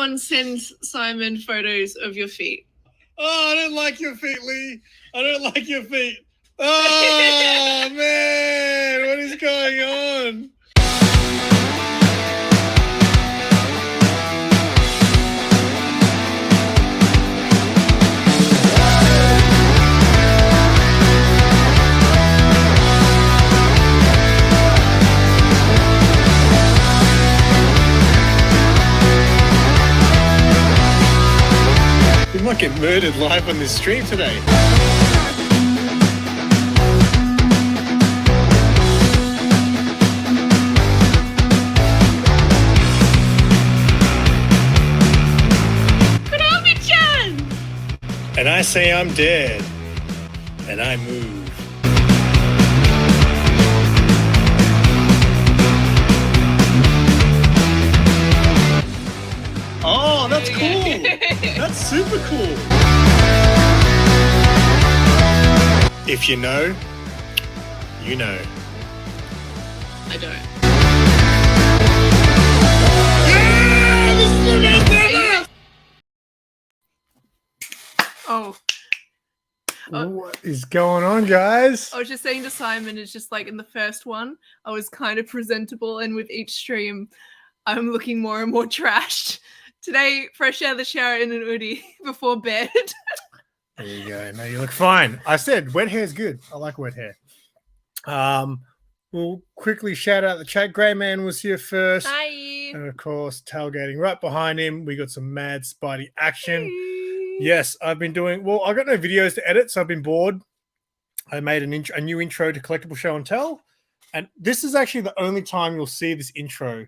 everyone send Simon photos of your feet. Oh, I don't like your feet, Lee. I don't like your feet. Oh, man. What is going on? We might get murdered live on this stream today. And I say I'm dead, and I move. Oh, that's cool. That's super cool. If you know, you know. I don't. Yeah, this is the best ever! Oh. What is going on, guys? I was just saying to Simon, it's just like in the first one, I was kind of presentable, and with each stream, I'm looking more and more trashed. Today, fresh out of the shower in an hoodie before bed. There you go. No, you look fine. I said wet hair is good. I like wet hair. We'll quickly shout out the chat. Grey Man was here first. Hi. And of course, tailgating right behind him. We got some mad Spidey action. Hey. Yes, I've been doing well. I got no videos to edit, so I've been bored. I made a new intro to Collectible Show and Tell, and this is actually the only time you'll see this intro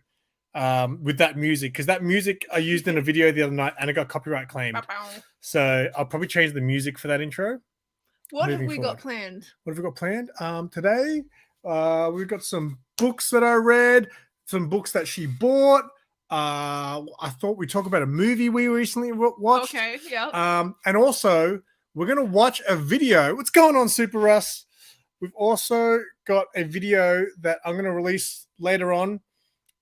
with that music, because that music I used in a video the other night and it got copyright claimed. So I'll probably change the music for that intro. What have we got planned? What have we got planned? Today, we've got some books that I read, some books that she bought. I thought we'd talk about a movie we recently watched. Okay, yeah. And also, we're going to watch a video. What's going on, Super Russ? We've also got a video that I'm going to release later on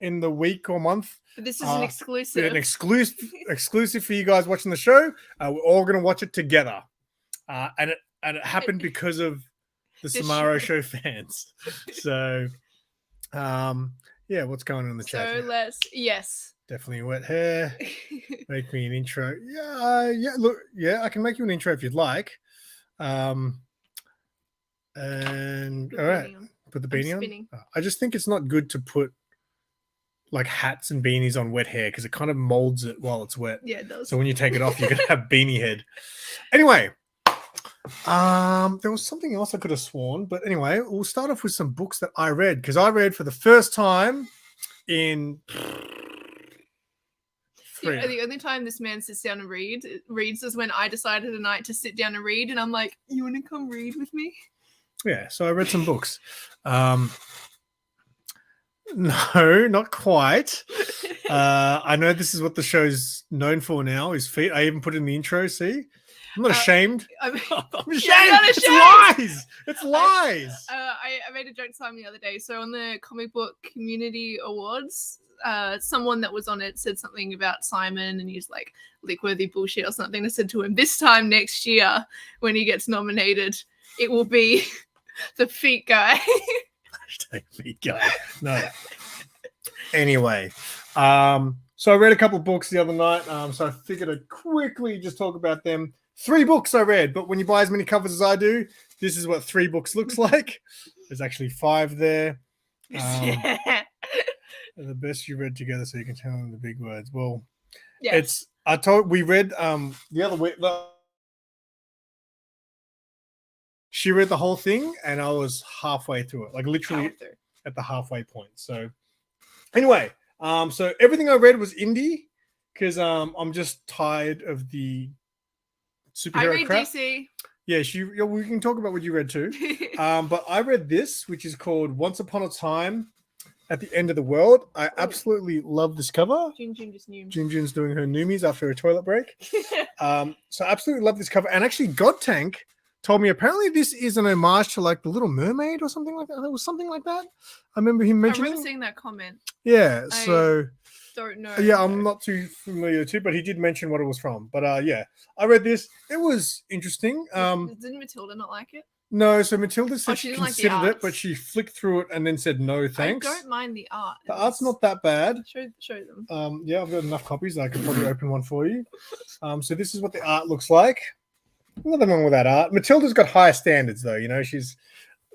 in the week or month. But this is an exclusive. An exclusive for you guys watching the show. We're all going to watch it together. And it happened because of the SIMARO show fans. So, yeah, what's going on in the chat? So yes. Definitely wet hair. Make me an intro. Yeah, look, yeah, I can make you an intro if you'd like. And all right, put the beanie on. I just think it's not good to put like hats and beanies on wet hair because it kind of molds it while it's wet. Yeah, it does. So when you take it off, you're gonna have beanie head. Anyway, there was something else I could have sworn, but anyway, we'll start off with some books that I read, because I read for the first time in. The only time this man sits down and reads is when I decided tonight to sit down and read, and I'm like, "You want to come read with me?" Yeah, so I read some books. No, not quite. I know this is what the show's known for now, is feet. I even put it in the intro. See, I'm not ashamed. I'm ashamed. It's lies. It's lies. I made a joke to Simon the other day. So on the Comic Book Community Awards, someone that was on it said something about Simon, and he's like lick-worthy bullshit or something. I said to him, this time next year when he gets nominated, it will be the feet guy. Feet guy. No. Anyway, so I read a couple of books the other night, so I figured I'd quickly just talk about them. 3 books I read, but when you buy as many covers as I do, this is what 3 books looks like. There's actually 5 there. The best you read together, so you can tell them the big words. Well, yes. We read the other week. She read the whole thing, and I was halfway through it, like literally at the halfway point. So anyway, so everything I read was indie, because I'm just tired of the superhero I read crap. DC. Yeah, we can talk about what you read too. But I read this, which is called Once Upon a Time at the End of the World. I absolutely love this cover. Junjun's doing her noomies after a toilet break. So I absolutely love this cover. And actually, God Tank told me apparently this is an homage to like The Little Mermaid or something like that. There was something like that. I remember him mentioning. I remember seeing that comment. Yeah. So don't know. Yeah, I'm not too familiar too, but he did mention what it was from. But yeah, I read this. It was interesting. Didn't Matilda not like it? No, so Matilda said she she didn't like the considered it, art. but she flicked through it and then said no thanks. I don't mind the art. The art's not that bad. Show them. Yeah, I've got enough copies that I can probably open one for you. So this is what the art looks like. Nothing wrong with that art. Matilda's got higher standards though. You know, she's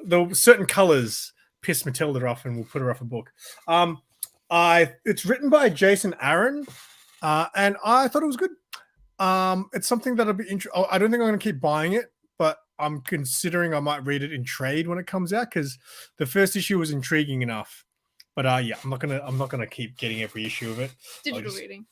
the certain colors piss Matilda off and will put her off a book. It's written by Jason Aaron, and I thought it was good. It's something that I'd be interested. I don't think I'm going to keep buying it, but I'm considering I might read it in trade when it comes out because the first issue was intriguing enough. But yeah, I'm not gonna keep getting every issue of it. Digital reading.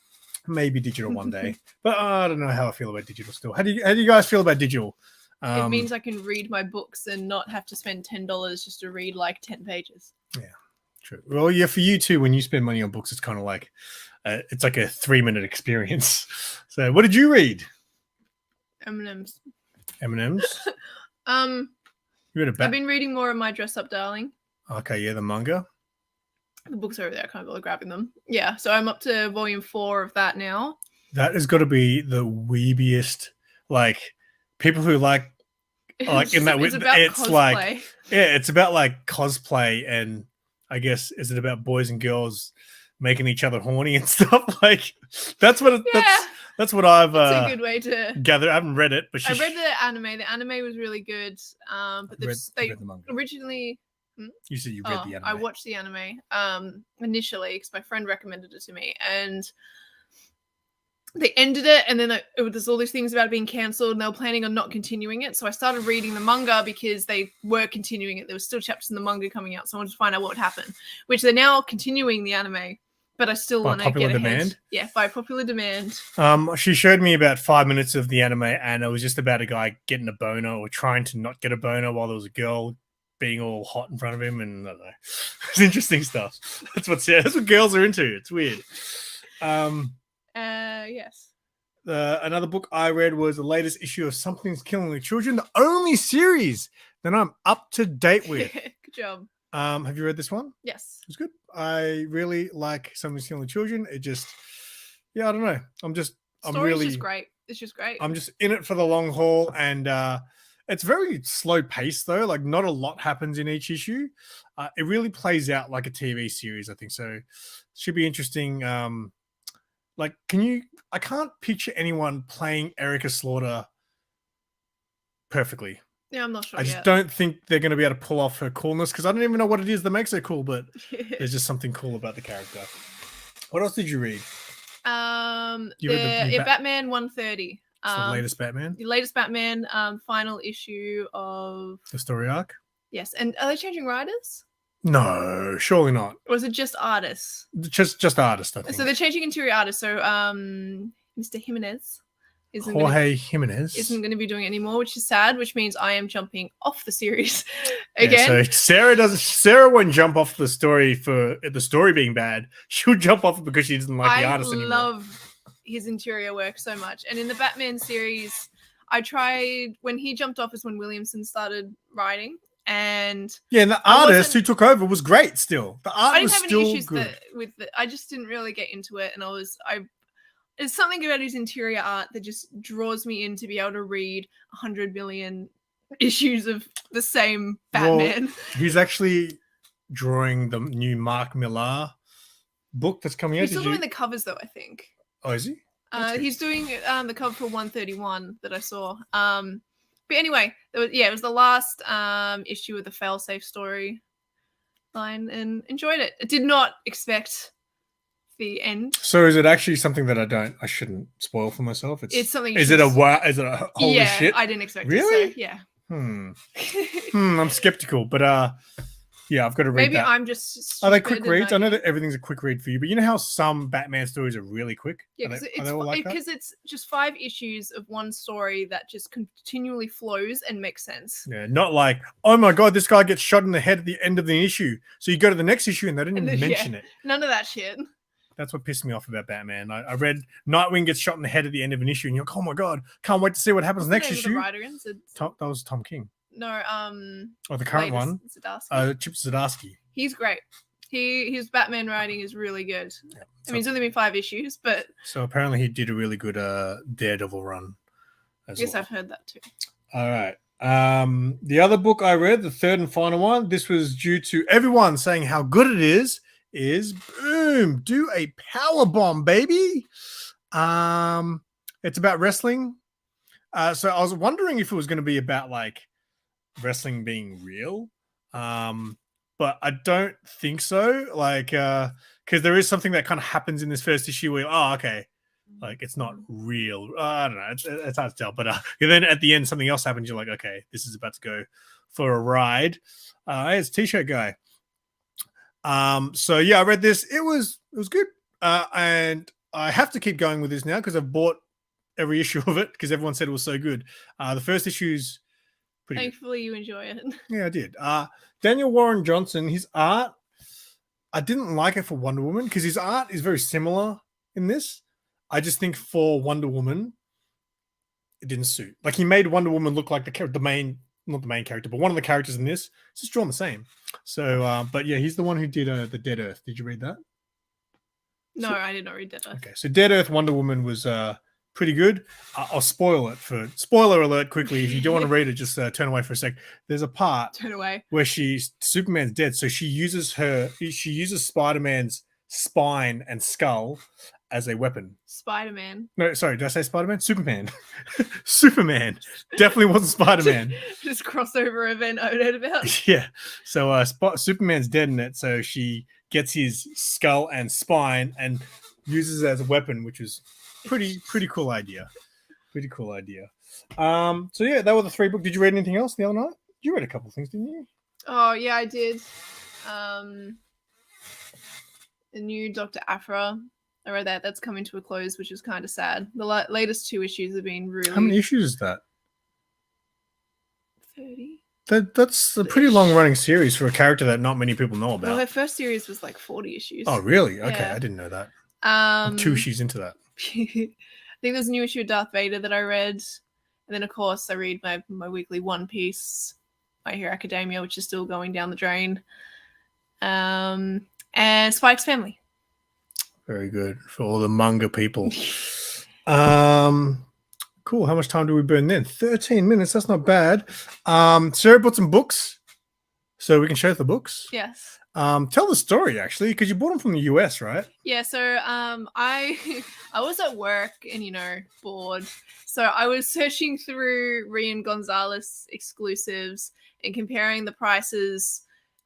Maybe digital one day, but I don't know how I feel about digital still. How do you guys feel about digital? It means I can read my books and not have to spend $10 just to read like 10 pages. Yeah, true. Well, yeah, for you too. When you spend money on books, it's kind of like it's like a 3-minute experience. So, what did you read? M&M's. M&M's. You read I've been reading more of My Dress Up Darling. Okay, yeah, the manga. The books over there, I can't bother grabbing them. Yeah, so I'm up to volume 4 of that now. That has got to be the weebiest, like people who like in that it's about cosplay. Like it's about like cosplay, and I guess is it about boys and girls making each other horny and stuff? Like that's what that's what I've it's a good way to gather. I haven't read it, but I read the anime. The anime was really good. But read they the manga. originally You said you read the anime. I watched the anime initially because my friend recommended it to me, and they ended it, and then there's all these things about it being cancelled, and they were planning on not continuing it. So I started reading the manga because they were continuing it. There were still chapters in the manga coming out, so I wanted to find out what would happen. Which they're now continuing the anime, but I still want to get ahead. Yeah, by popular demand. She showed me about 5 minutes of the anime, and it was just about a guy getting a boner or trying to not get a boner while there was a girl being all hot in front of him, and I don't know. It's interesting stuff. That's what girls are into. It's weird. Yes. Another book I read was the latest issue of Something's Killing the Children, the only series that I'm up to date with. Good job. Have you read this one? Yes. It's good. I really like Something's Killing the Children. It just, yeah, I don't know. Story's just great. It's just great. I'm just in it for the long haul, and it's very slow paced though. Like not a lot happens in each issue. It really plays out like a TV series, I think. So should be interesting. Like, I can't picture anyone playing Erica Slaughter perfectly. Yeah, I'm not sure. I just don't think they're going to be able to pull off her coolness because I don't even know what it is that makes her cool, but there's just something cool about the character. What else did you read? Batman 130. The latest Batman? The latest Batman, final issue of the story arc? Yes. And are they changing writers? No, surely not. Or is it just artists? Just artists, I think. So they're changing interior artists. So Mr. Jimenez Jimenez isn't going to be doing it anymore, which is sad, which means I am jumping off the series again. Yeah, so Sarah won't jump off the story for the story being bad. She'll jump off because she doesn't like the artist anymore. I love his interior work so much. And in the Batman series, I tried when he jumped off is when Williamson started writing. And the artist who took over was great. Still, the art was still good. I didn't have any issues with it. I just didn't really get into it, and there's something about his interior art that just draws me in to be able to read 100 million issues of the same Batman. Well, he's actually drawing the new Mark Millar book that's coming out. He's still doing the covers, though. I think. Oh, is he? He's doing the cover for 131 that I saw. But anyway, it was the last issue of the Failsafe story line, and enjoyed it. I did not expect the end. So is it actually something that I shouldn't spoil for myself? It's something. Is it a holy shit? I didn't expect really? it. So, yeah. I'm skeptical, but yeah, I've got to read that. Maybe I'm just. Are they quick reads? I know that everything's a quick read for you, but you know how some Batman stories are really quick? Yeah, because it's just 5 issues of one story that just continually flows and makes sense. Yeah, not like, oh my god, this guy gets shot in the head at the end of the issue. So you go to the next issue and they didn't even mention it. None of that shit. That's what pissed me off about Batman. I read Nightwing gets shot in the head at the end of an issue, and you're like, oh my god, can't wait to see what happens next issue. That was Tom King. No, the current one. Zdarsky. Chip Zdarsky. He's great. His Batman writing is really good. Yeah. I mean, it's only been 5 issues, but so apparently he did a really good Daredevil run. Yes, well. I've heard that too. All right. The other book I read, the third and final one, this was due to everyone saying how good it is boom, do a power bomb, baby. It's about wrestling. So I was wondering if it was going to be about like wrestling being real. But I don't think so. Like, because there is something that kind of happens in this first issue where, oh, okay, like it's not real. I don't know. It's hard to tell. But then at the end, something else happens. You're like, okay, this is about to go for a ride. It's T-shirt guy. So yeah, I read this. It was good. And I have to keep going with this now because I've bought every issue of it because everyone said it was so good. The first issue's pretty Thankfully, good. You enjoy it. Yeah, I did. Daniel Warren Johnson, his art, I didn't like it for Wonder Woman because his art is very similar in this. I just think for Wonder Woman, it didn't suit. Like he made Wonder Woman look like not the main character, but one of the characters in this. It's just drawn the same. So, but yeah, he's the one who did the Dead Earth. Did you read that? No, I did not read Dead Earth. Okay, so Dead Earth Wonder Woman was pretty good. I'll spoil it for spoiler alert quickly. If you don't want to read it, just turn away for a sec. There's a part where Superman's dead, so she uses Spider-Man's spine and skull as a weapon. Spider-Man. No, sorry, did I say Spider-Man? Superman. Superman. Definitely wasn't Spider-Man. Just crossover event I heard about. Yeah. So Superman's dead in it, so she gets his skull and spine and uses it as a weapon, which is pretty cool idea. Pretty cool idea. So yeah, that were the 3 books. Did you read anything else the other night? You read a couple of things, didn't you? Oh yeah, I did. The new Dr. Aphra. I read that. That's coming to a close, which is kind of sad. The latest 2 issues have been really. How many issues is that? 30. That's a pretty long running series for a character that not many people know about. Well, her first series was like 40 issues. Oh, really? Okay, yeah. I didn't know that. I'm 2 issues into that. I think there's a new issue of Darth Vader that I read, and then of course I read my weekly One Piece, My Hero Academia, which is still going down the drain, and Spike's Family. Very good for all the manga people. Cool. How much time do we burn then? 13 minutes. That's not bad. Sarah bought some books, so we can show the books. Yes. Tell the story actually, because you bought them from the US, right? Yeah. So I was at work and bored, so I was searching through Rian Gonzalez exclusives and comparing the prices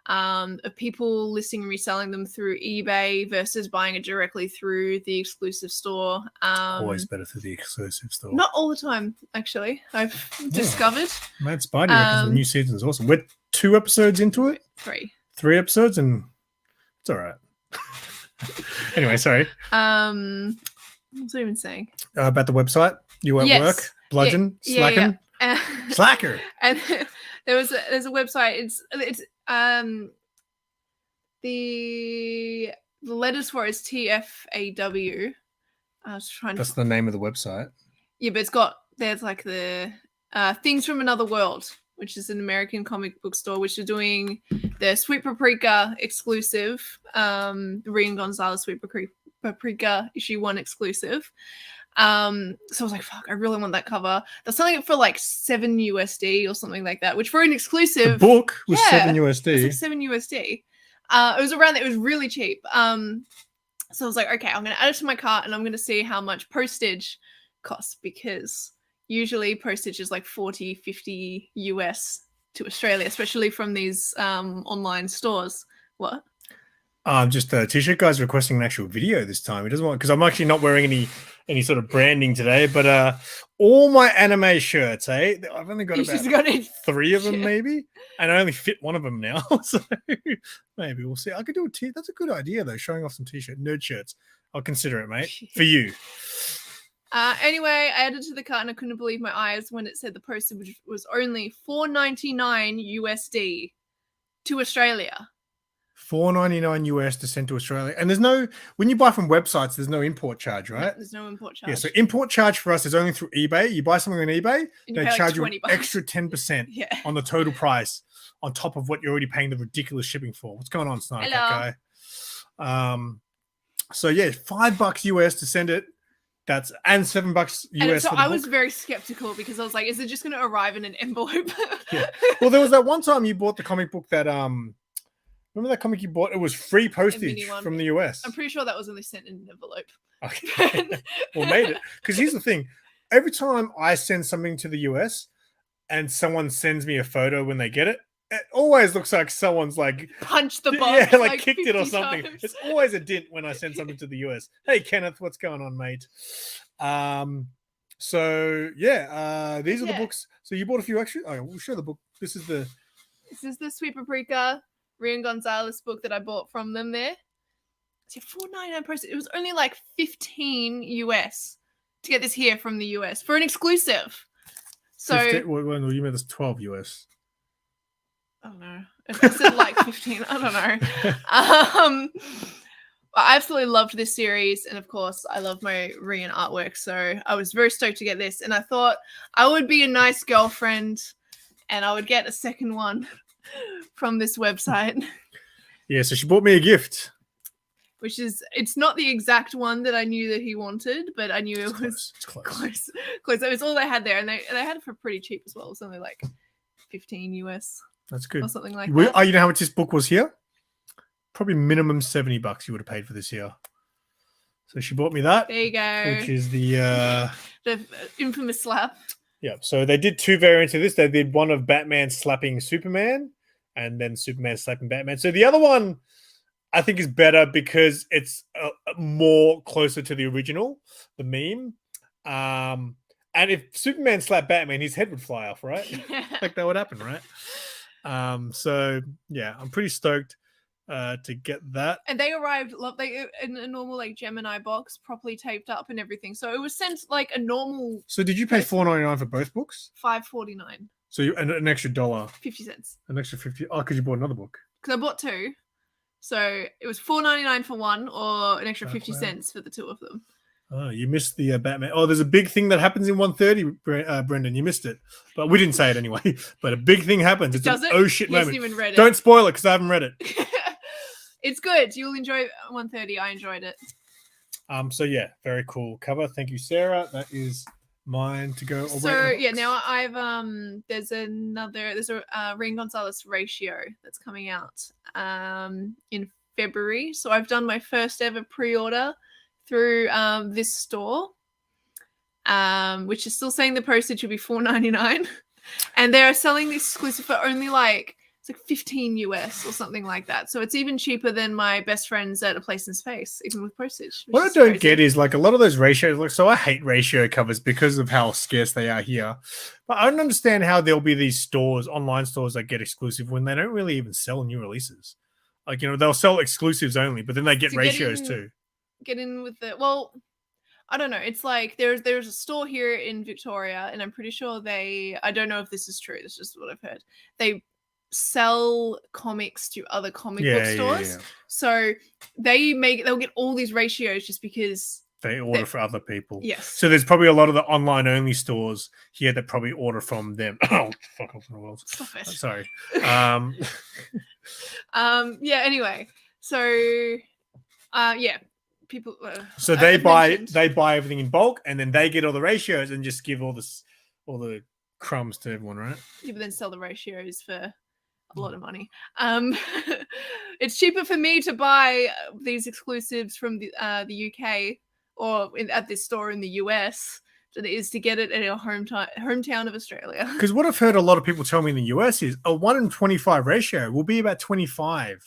of people listing and reselling them through eBay versus buying it directly through the exclusive store. Always better through the exclusive store. Not all the time, actually. I've discovered. Mad Spidey reckons the new season is awesome. We're 2 episodes into it. 3 episodes, and it's all right. Anyway, sorry. What was I even saying? About the website. You at work? Bludgeon? Slacking? Yeah. Slacker. And there's a website. It's the letters for it is TFAW. I was trying. That's the name of the website. Yeah, but there's like the Things from Another World, which is an American comic book store, which are doing the Sweet Paprika exclusive, Rian Gonzalez Sweet Paprika issue 1 exclusive. So I was like, fuck, I really want that cover. They're selling it for like $7 or something like that, which for an exclusive the book was $7. It's like $7. It was around. It was really cheap. So I was like, okay, I'm gonna add it to my cart and I'm gonna see how much postage costs, because usually postage is like $40-50 to Australia, especially from these online stores. What? Just T-shirt guy's requesting an actual video this time. He doesn't want, because I'm actually not wearing any sort of branding today, but all my anime shirts, I've only got about 3 of them maybe, and I only fit one of them now. So maybe we'll see. I could do a that's a good idea though, showing off some nerd shirts. I'll consider it, mate, for you. Anyway, I added to the cart and I couldn't believe my eyes when it said the postage was only $4.99 to Australia. $4.99 to send to Australia. And there's no, when you buy from websites, there's no import charge, right? No, there's no import charge. Yeah, so import charge for us is only through eBay. You buy something on eBay, they charge you an extra 10% on the total price on top of what you're already paying the ridiculous shipping for. What's going on, Sniper Guy? So yeah, $5 US to send it. And $7 US. And so for the I book. was very skeptical because I was like, is it just going to arrive in an envelope? Yeah. Well, there was that one time you bought the comic book that remember that comic you bought? It was free postage from the US. I'm pretty sure that was only sent in an envelope. Okay. Well, made it. Because here's the thing. Every time I send something to the US and someone sends me a photo when they get it, it always looks like someone's like punched the box, like kicked it or something. Times. It's always a dint when I send something to the US. Hey Kenneth, what's going on, mate? So yeah, these are the books. So you bought a few extra. Oh, we'll show the book. This is the Sweet Paprika Rian Gonzalez book that I bought from them there. It's $4.99 postage. It was only like $15 US to get this here from the US for an exclusive. So 15, well, you meant this $12 US. I don't know. I said like 15. I don't know. I absolutely loved this series, and of course, I love my Rian artwork. So I was very stoked to get this, and I thought I would be a nice girlfriend, and I would get a second one from this website. Yeah, so she bought me a gift. Which is, it's not the exact one that I knew that he wanted, but I knew it was close. It was all they had there, and they had it for pretty cheap as well. It was only like $15 US. That's good. Or something like that. Oh, you know how much this book was here? Probably minimum $70 you would have paid for this here. So she bought me that. There you go. Which is the infamous slap. Yeah. So they did two variants of this. They did one of Batman slapping Superman, and then Superman slapping Batman. So the other one, I think, is better because it's more closer to the original, the meme. And if Superman slapped Batman, his head would fly off, right? Yeah. Like that would happen, right? So yeah, I'm pretty stoked to get that. And they arrived in a normal like Gemini box, properly taped up and everything. So it was sent like a normal. So did you pay $4.99 for both books? $5.49. So you an extra $1. 50 cents. An extra 50. Oh, because you bought another book. Because I bought two. So it was $4.99 for one, or an extra 50 cents for the two of them. Oh, you missed the Batman. Oh, there's a big thing that happens in 130, Brendan. You missed it. But we didn't say it anyway. But a big thing happens. It's an oh shit moment. Even read it. Don't spoil it because I haven't read it. It's good. You'll enjoy 130. I enjoyed it. So yeah, very cool cover. Thank you, Sarah. That is mine to go. So yeah, now I've there's a Rian Gonzalez ratio that's coming out in February. So I've done my first ever pre-order through this store, which is still saying the postage will be $4.99, and they're selling this exclusive for only like it's like $15 US or something like that. So it's even cheaper than my best friends at A Place in Space, even with postage. What I don't get is like a lot of those ratios. Like, so I hate ratio covers because of how scarce they are here. But I don't understand how there'll be these stores, online stores, that get exclusive when they don't really even sell new releases. Like, you know, they'll sell exclusives only, but then they get ratios too. Get in with the I don't know. It's like there's a store here in Victoria, and I'm pretty sure I don't know if this is true. It's just what I've heard. They sell comics to other comic book stores. Yeah. So they'll get all these ratios just because they order for other people. Yes. So there's probably a lot of the online only stores here that probably order from them. Oh, fuck off in the world. Stop it. Sorry. Yeah, anyway. So yeah. People so they buy everything in bulk, and then they get all the ratios and just give all the crumbs to everyone, right? Yeah, but then sell the ratios for a lot of money. It's cheaper for me to buy these exclusives from the UK or at this store in the US than it is to get it in our hometown of Australia. Because what I've heard a lot of people tell me in the US is a 1 in 25 ratio will be about $25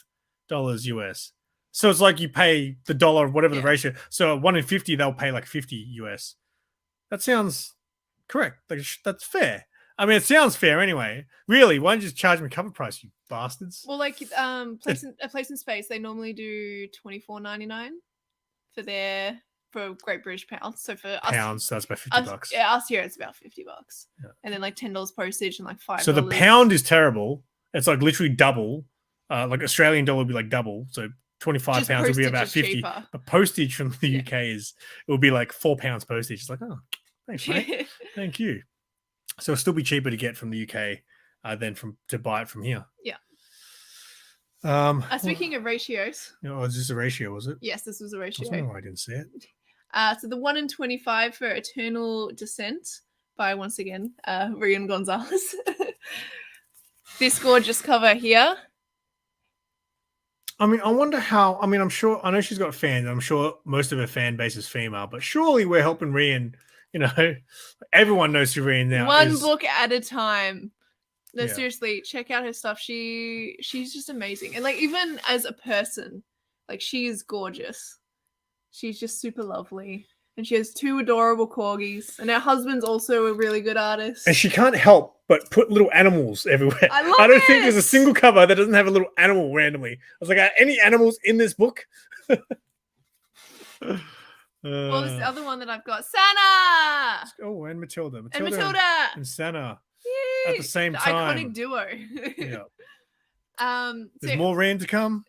US. So it's like you pay the dollar, whatever the ratio. So 1 in 50, they'll pay like $50 US. That sounds correct. That's fair. I mean, it sounds fair anyway. Really, why don't you just charge me cover price, you bastards? Well, like A Place in Space, they normally do $24.99 for Great British pounds. So for pounds, that's about $50. Yeah, us here it's about $50. Yeah. And then like $10 postage and like $5. So the pound is terrible. It's like literally double. Like Australian dollar would be like double. So 25 pounds will be about 50. Cheaper. The postage from the UK it will be like £4 postage. It's like, oh, thanks, mate. Thank you. So it'll still be cheaper to get from the UK than to buy it from here. Yeah. Speaking of ratios. Is this a ratio, was it? Yes, this was a I ratio. don't know why I didn't see it. So the 1 in 25 for Eternal Descent by, once again, Rian Gonzalez. This gorgeous cover here. I mean, I wonder how. I mean, I know she's got fans. I'm sure most of her fan base is female, but surely we're helping Rian. You know, everyone knows who Rian now One is. book at a time. No, Yeah. seriously, check out her stuff. She's just amazing. And like, even as a person, like, she is gorgeous. She's just super lovely. And she has 2 adorable corgis. And her husband's also a really good artist. And she can't help but put little animals everywhere. I don't think there's a single cover that doesn't have a little animal randomly. I was like, are any animals in this book? Well, this is the other one that I've got. Santa! Oh, and Matilda. And Matilda! And Santa. Yay! At the same the time. Iconic duo. Yeah. There's more Rand to come.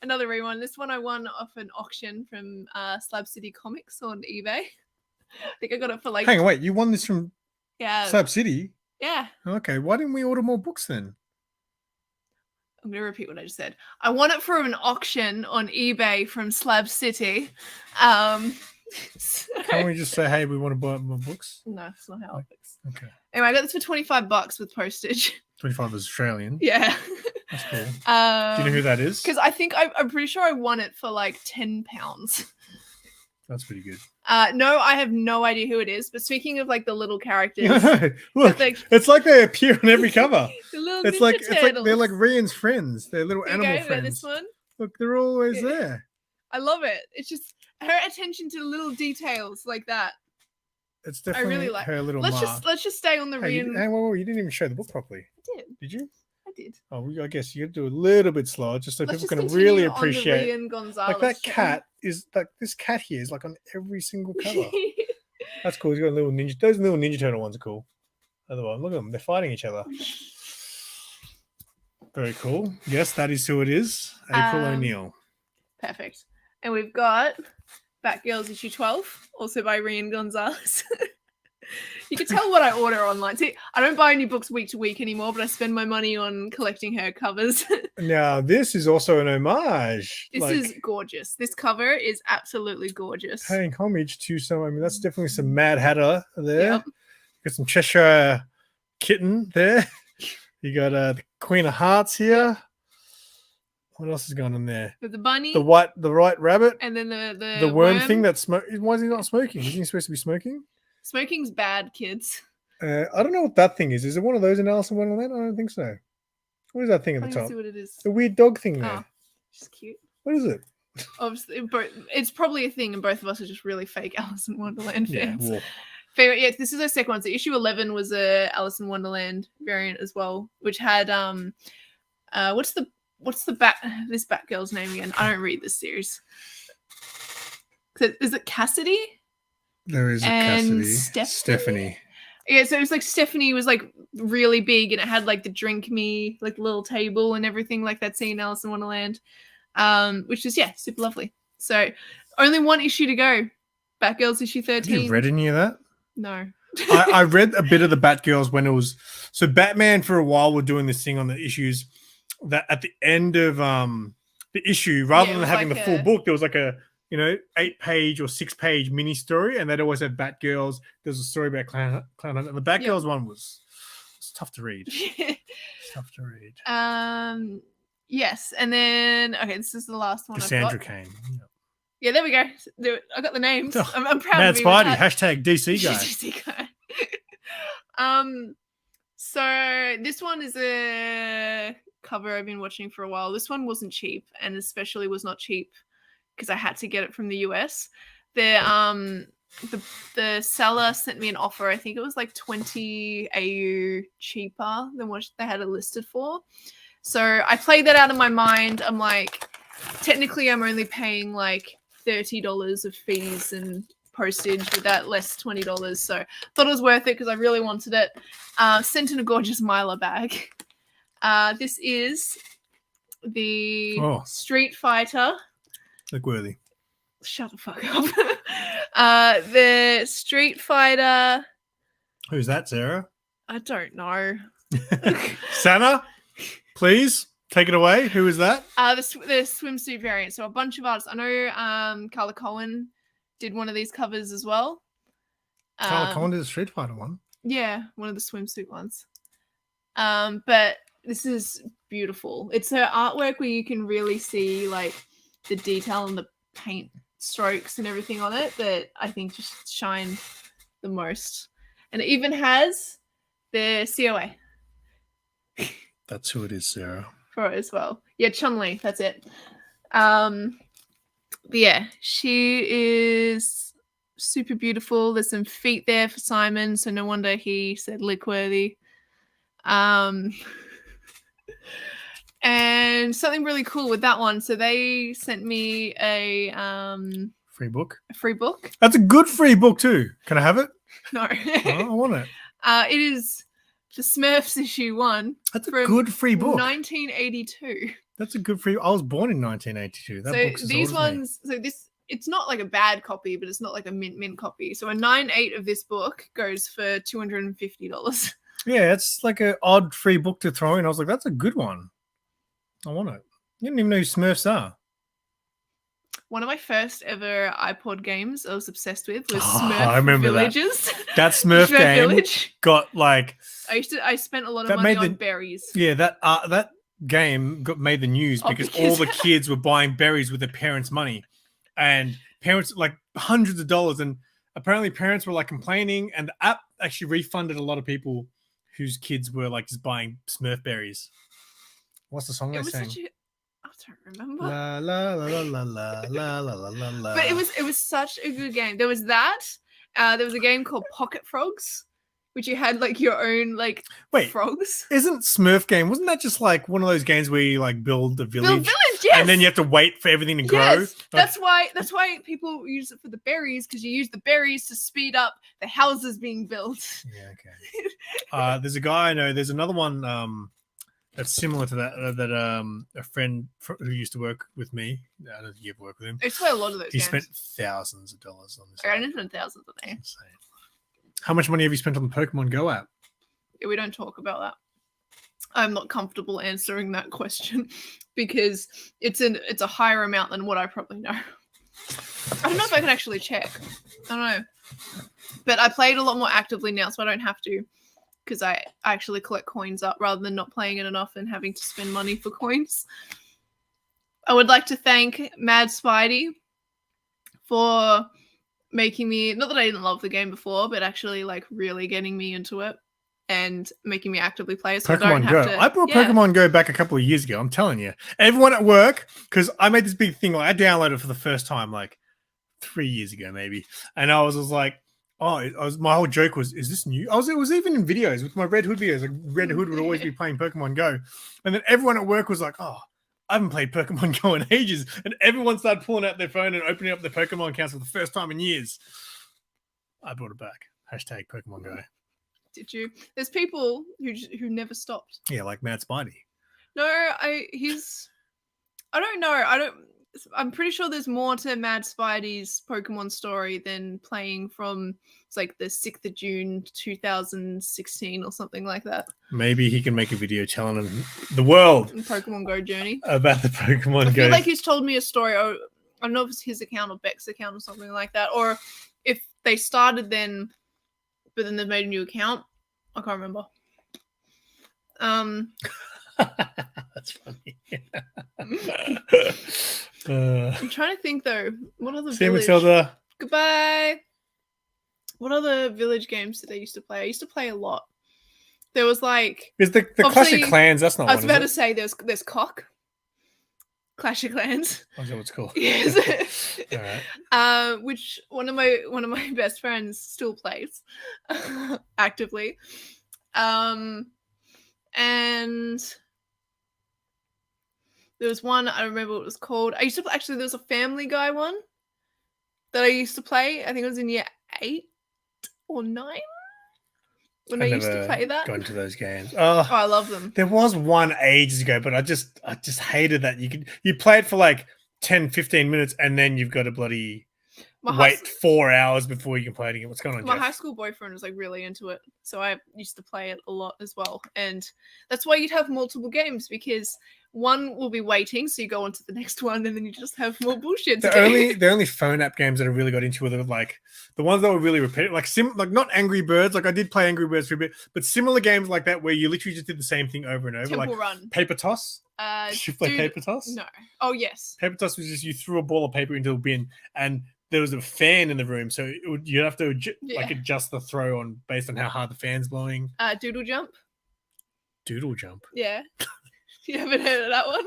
Another one. This one I won off an auction from Slab City Comics on eBay. I think I got it for like... Hang on, wait. You won this from Slab City? Yeah. Okay. Why didn't we order more books then? I'm going to repeat what I just said. I won it from an auction on eBay from Slab City. Can't we just say, hey, we want to buy more books? No, that's not how it works. Okay. Anyway, I got this for $25 with postage. 25 is Australian. Yeah. That's cool. Do you know who that is? Because I think I'm pretty sure I won it for like £10. That's pretty good. No, I have no idea who it is. But speaking of like the little characters, look, it's like they appear on every cover. The little it's like they're like Rian's friends. They're little animal friends. This one. Look, they're always there. I love it. It's just her attention to little details like that. It's definitely I really like her little. Let's just stay on the Rian. You didn't even show the book properly. I did. Did you? I did. Oh, I guess you have to do a little bit slower, just so Let's people just can really on the appreciate. Rian Gonzalez like that show. cat is like this cat here is like on every single cover. That's cool. He's got a little ninja. Those little Ninja Turtle ones are cool. Otherwise, look at them. They're fighting each other. Very cool. Yes, that is who it is. April O'Neil. Perfect. And we've got Batgirls issue 12, also by Rian Gonzalez. You can tell what I order online. See, I don't buy any books week to week anymore, but I spend my money on collecting her covers. Now, this is also an homage. This is gorgeous. This cover is absolutely gorgeous. Paying homage to some, I mean, that's definitely some Mad Hatter there. Yep. Got some Cheshire Kitten there. You got the Queen of Hearts here. What else is going on there? With the bunny. The white rabbit. And then the worm thing that's smoking. Why is he not smoking? Isn't he supposed to be smoking? Smoking's bad, kids. I don't know what that thing is. Is it one of those in Alice in Wonderland? I don't think so. What is that thing at the top? See what it is. The weird dog thing there. Oh, just cute. What is it? Obviously, it's probably a thing, and both of us are just really fake Alice in Wonderland fans. Yeah, Favorite, yeah. This is our second one. So issue 11 was a Alice in Wonderland variant as well, which had what's the this Batgirl's name again? I don't read this series. Is it Cassidy? There is a and Cassidy. Stephanie. Yeah, so it was like Stephanie was like really big, and it had like the drink me like little table and everything like that scene in Alice in Wonderland, which is super lovely. So only one issue to go. Batgirls issue 13. Have you read any of that? No. I read a bit of the Batgirls when it was so Batman for a while were doing this thing on the issues that at the end of the issue, rather than having like the full book, there was like a 8-page or 6-page mini story, and they'd always have Batgirls. There's a story about Clown Hunt, and the Batgirls one was tough to read. It's tough to read. Yes, and then this is the last one. Cassandra Cain. Yeah, there we go. I got the names. Oh, I'm proud Mad of you. Spidey, hashtag DC guy. DC guy. So this one is a cover I've been watching for a while. This one wasn't cheap, and especially was not cheap because I had to get it from the US. The seller sent me an offer. I think it was like 20 AU cheaper than what they had it listed for. So I played that out of my mind. I'm like, technically I'm only paying like $30 of fees and postage with that less $20. So thought it was worth it because I really wanted it. Sent in a gorgeous Myla bag. This is the Street Fighter. Look worthy. Shut the fuck up. The Street Fighter. Who's that, Sarah? I don't know. Santa, please. Take it away. Who is that? The swimsuit variant. So a bunch of artists. I know Carla Cohen did one of these covers as well. Carla Cohen did a Street Fighter one. Yeah, one of the swimsuit ones. But this is beautiful. It's her artwork where you can really see like the detail and the paint strokes and everything on it that I think just shine the most. And it even has the COA. That's who it is, Sarah. For it as well. Yeah, Chun-Li, that's it. But yeah, she is super beautiful. There's some feet there for Simon, so no wonder he said lick-worthy. And something really cool with that one. So they sent me a free book. A free book. That's a good free book too. Can I have it? No. Oh, I want it. It is the Smurfs issue 1. That's a good free book. 1982. That's a good free. I was born in 1982. That book's as these old as me. ones. So this. It's not like a bad copy, but it's not like a mint copy. So a 9.8 of this book goes for $250. Yeah, it's like an odd free book to throw in. I was like, that's a good one. I want it. You didn't even know who Smurfs are. One of my first ever iPod games I was obsessed with was I remember Villages. That Smurf game Village. Got like. I spent a lot of money on berries. Yeah, that game made the news because all the kids were buying berries with their parents' money, and parents like hundreds of dollars, and apparently parents were like complaining, and the app actually refunded a lot of people whose kids were like just buying Smurf berries. What's the song they sang? I don't remember. La la la la la la la la la la. But it was such a good game. There was that. There was a game called Pocket Frogs, which you had like your own like frogs. Isn't Smurf game? Wasn't that just like one of those games where you like build a village? Yes. And then you have to wait for everything to grow. Yes. That's why people use it for the berries, because you use the berries to speed up the houses being built. Yeah. Okay. There's a guy I know. There's another one. That's similar to that. A friend who used to work with me. I don't think you ever worked with him. I play a lot of those. He spent thousands of dollars on this. I didn't spend thousands on it. How much money have you spent on the Pokemon Go app? Yeah, we don't talk about that. I'm not comfortable answering that question because it's a higher amount than what I probably know. I don't know if I can actually check. I don't know. But I played a lot more actively now, so I don't have to, because I actually collect coins up rather than not playing it enough and having to spend money for coins. I would like to thank Mad Spidey for making me, not that I didn't love the game before, but actually like really getting me into it and making me actively play. So Pokemon Go. I brought Pokemon Go back a couple of years ago. I'm telling you, everyone at work, because I made this big thing. Like I downloaded it for the first time like 3 years ago, maybe, and I was like, my whole joke was, is this new? It was even in videos with my Red Hood videos. Like Red Hood would always be playing Pokemon Go. And then everyone at work was like, oh, I haven't played Pokemon Go in ages. And everyone started pulling out their phone and opening up their Pokemon accounts for the first time in years. I brought it back. Hashtag Pokemon Go. Did you? There's people who never stopped. Yeah, like Mad Spidey. No, I don't know. I'm pretty sure there's more to Mad Spidey's Pokemon story than playing from it's like the 6th of June 2016 or something like that. Maybe he can make a video telling the world Pokemon Go journey about the Pokemon Go. I feel like he's told me a story. I don't know if it's his account or Beck's account or something like that, or if they started then, but then they've made a new account. I can't remember. That's funny. I'm trying to think though. What other See you, Matilda. Goodbye. What other village games did I used to play? I used to play a lot. There was like is the Clash of Clans. That's not. I was about to say there's Cock. Clash of Clans. Oh, is that what it's called? Yes. All right. Which one of my best friends still plays actively. And there was one, I don't remember what it was called. I used to actually, there was a Family Guy one that I used to play. I think it was in year 8 or 9 when I used to play that. Got into those games. Oh, I love them. There was one ages ago, but I just hated that you play it for like 10, 15 minutes and then you've got to bloody wait 4 hours before you can play it again. What's going on, My Jeff? high school boyfriend was like really into it, so I used to play it a lot as well. And that's why you'd have multiple games, because one will be waiting, so you go on to the next one, and then you just have more bullshit. The only phone app games that I really got into were like the ones that were really repetitive, like not Angry Birds. Like I did play Angry Birds for a bit, but similar games like that where you literally just did the same thing over and over. Temple like Run. Paper Toss. Did you play Paper Toss? No. Oh yes. Paper Toss was just you threw a ball of paper into a bin, and there was a fan in the room, so you'd have to adjust the throw on based on how hard the fan's blowing. Doodle Jump. Doodle Jump. Yeah. You haven't heard of that one?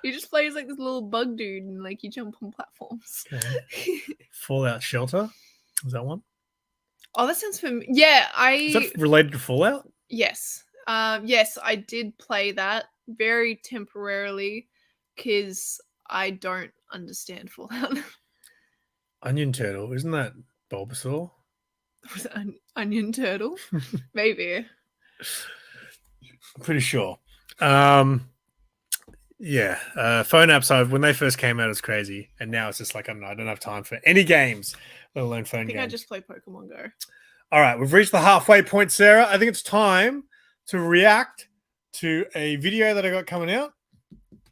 You just play as like this little bug dude and like you jump on platforms. Okay. Fallout Shelter. Was that one? Oh, that sounds familiar. Yeah, Is that related to Fallout? Yes. Yes, I did play that very temporarily because I don't understand Fallout. Onion Turtle. Isn't that Bulbasaur? Was it Onion Turtle? Maybe. I'm pretty sure. Yeah, phone apps. When they first came out, it was crazy, and now it's just like I don't have time for any games, let alone phone games. I just play Pokemon Go. All right, we've reached the halfway point, Sarah. I think it's time to react to a video that I got coming out.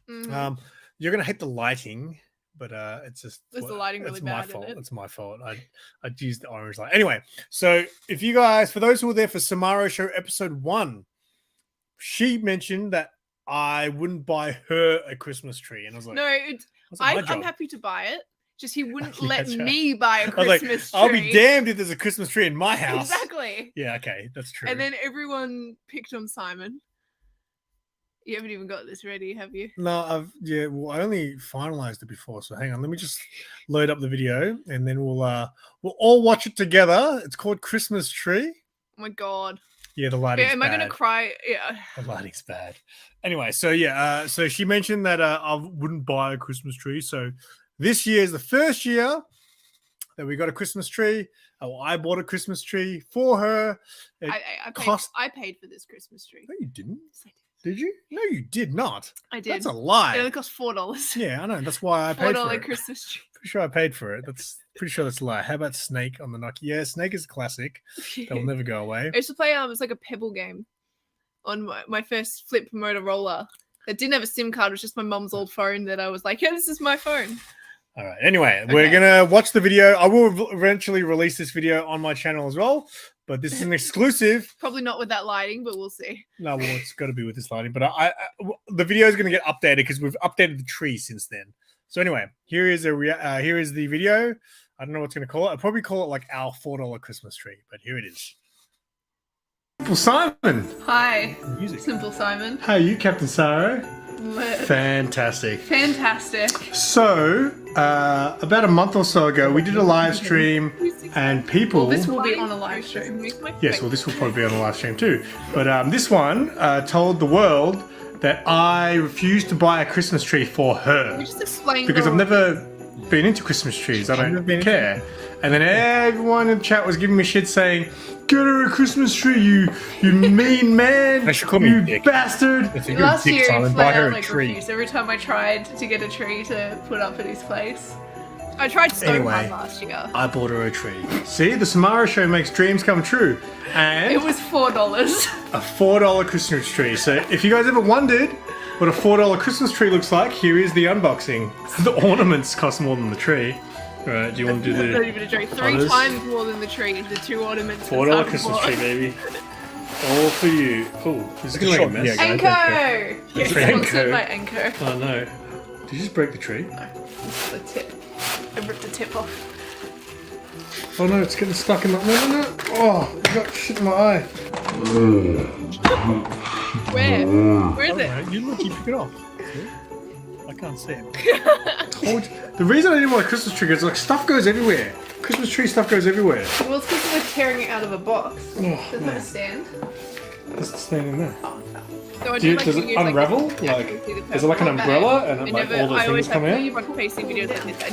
Mm-hmm. You're gonna hate the lighting, but it's just the lighting really bad? My fault. It's my fault. I used the orange light. Anyway, so if you guys, for those who were there for SIMARO Show episode 1. She mentioned that I wouldn't buy her a Christmas tree, and I was like, "No, I'm happy to buy it. Just he wouldn't let me buy a Christmas tree. I'll be damned if there's a Christmas tree in my house." Exactly. Yeah. Okay, that's true. And then everyone picked on Simon. You haven't even got this ready, have you? No, well, I only finalized it before, so hang on. Let me just load up the video, and then we'll all watch it together. It's called Christmas Tree. Oh my god. Yeah, the lighting's bad. Am I going to cry? Yeah. The lighting's bad. Anyway, so yeah, so she mentioned that I wouldn't buy a Christmas tree. So this year is the first year that we got a Christmas tree. I bought a Christmas tree for her. I paid for this Christmas tree. No, you didn't. Yes, I did. Did you? No, you did not. I did. That's a lie. It only cost $4. Yeah, I know. That's why I paid for it. $4 Christmas tree. Pretty sure I paid for it. Pretty sure that's a lie. How about Snake on the Nokia? Yeah, Snake is a classic. That'll never go away. I used to play it's like a pebble game on my first flip Motorola. That didn't have a SIM card. It was just my mum's old phone that I was like, yeah, this is my phone. All right. Anyway, we're gonna watch the video. I will eventually release this video on my channel as well, but this is an exclusive. Probably not with that lighting, but we'll see. No, well, it's got to be with this lighting. But the video is going to get updated because we've updated the tree since then. So anyway, here is the video. I don't know what's going to call it. I'll probably call it like our $4 Christmas tree, but here it is. SimpleSimon. Hi. Music. SimpleSimon. How are you, CAPTAINSARO? Fantastic. Fantastic. So, about a month or so ago, we did a live stream and people... Well, this will be on a live stream. Yes, well, this will probably be on a live stream too. But this one told the world that I refused to buy a Christmas tree for her. Can you just explain because I've never been into Christmas trees. I don't care. And then everyone in the chat was giving me shit saying, "Get her a Christmas tree, you mean man, you bastard." Last year, Simon, buy her a tree. Refused every time I tried to get a tree to put up at his place. I tried Stonehenge last year. I bought her a tree. See, the SIMARO Show makes dreams come true. And it was $4. A $4 Christmas tree. So if you guys ever wondered what a $4 Christmas tree looks like, here is the unboxing. The ornaments cost more than the tree. All right, do you want to do the... Not even a joke. 3 times more than the tree, the 2 ornaments. $4 Christmas tree, baby. All for you. Oh, this is going to make a mess. Anko! Yes, sponsored by Anko. Oh no. Did you just break the tree? No, it's the tip. I ripped the tip off. Oh no, it's getting stuck in my... No. Oh, I got shit in my eye. Where? Where is it? You look, you pick it off. I can't see it. Told you. The reason I didn't want a Christmas tree is like stuff goes everywhere. Christmas tree stuff goes everywhere. Well, it's because we're tearing it out of a box. Does that stand? Does it stand in there? Oh, no. Does it unravel? Is it like an umbrella and all those things come out?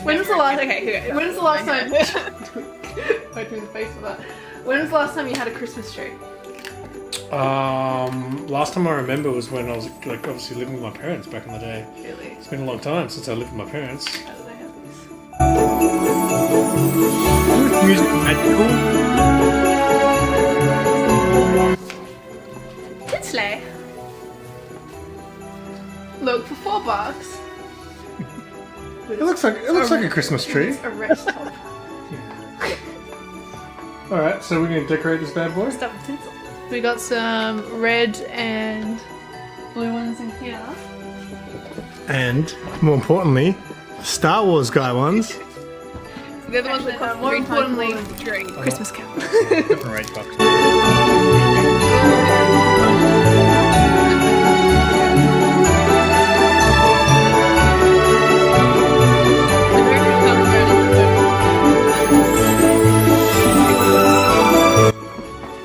When was the last? Okay. When was the last time? Open the face for that. When was the last time you had a Christmas tree? Last time I remember was when I was like obviously living with my parents back in the day. Really? It's been a long time since I lived with my parents. How do they have this? Music magical. Tinsley. $4. It looks like a Christmas tree. It's a red top. All right, so we're gonna decorate this bad boy. Stuff with tinsel. We got some red and blue ones in here. And more importantly, Star Wars guy ones. They're the ones that cost more importantly, Christmas Carol. Different rate box.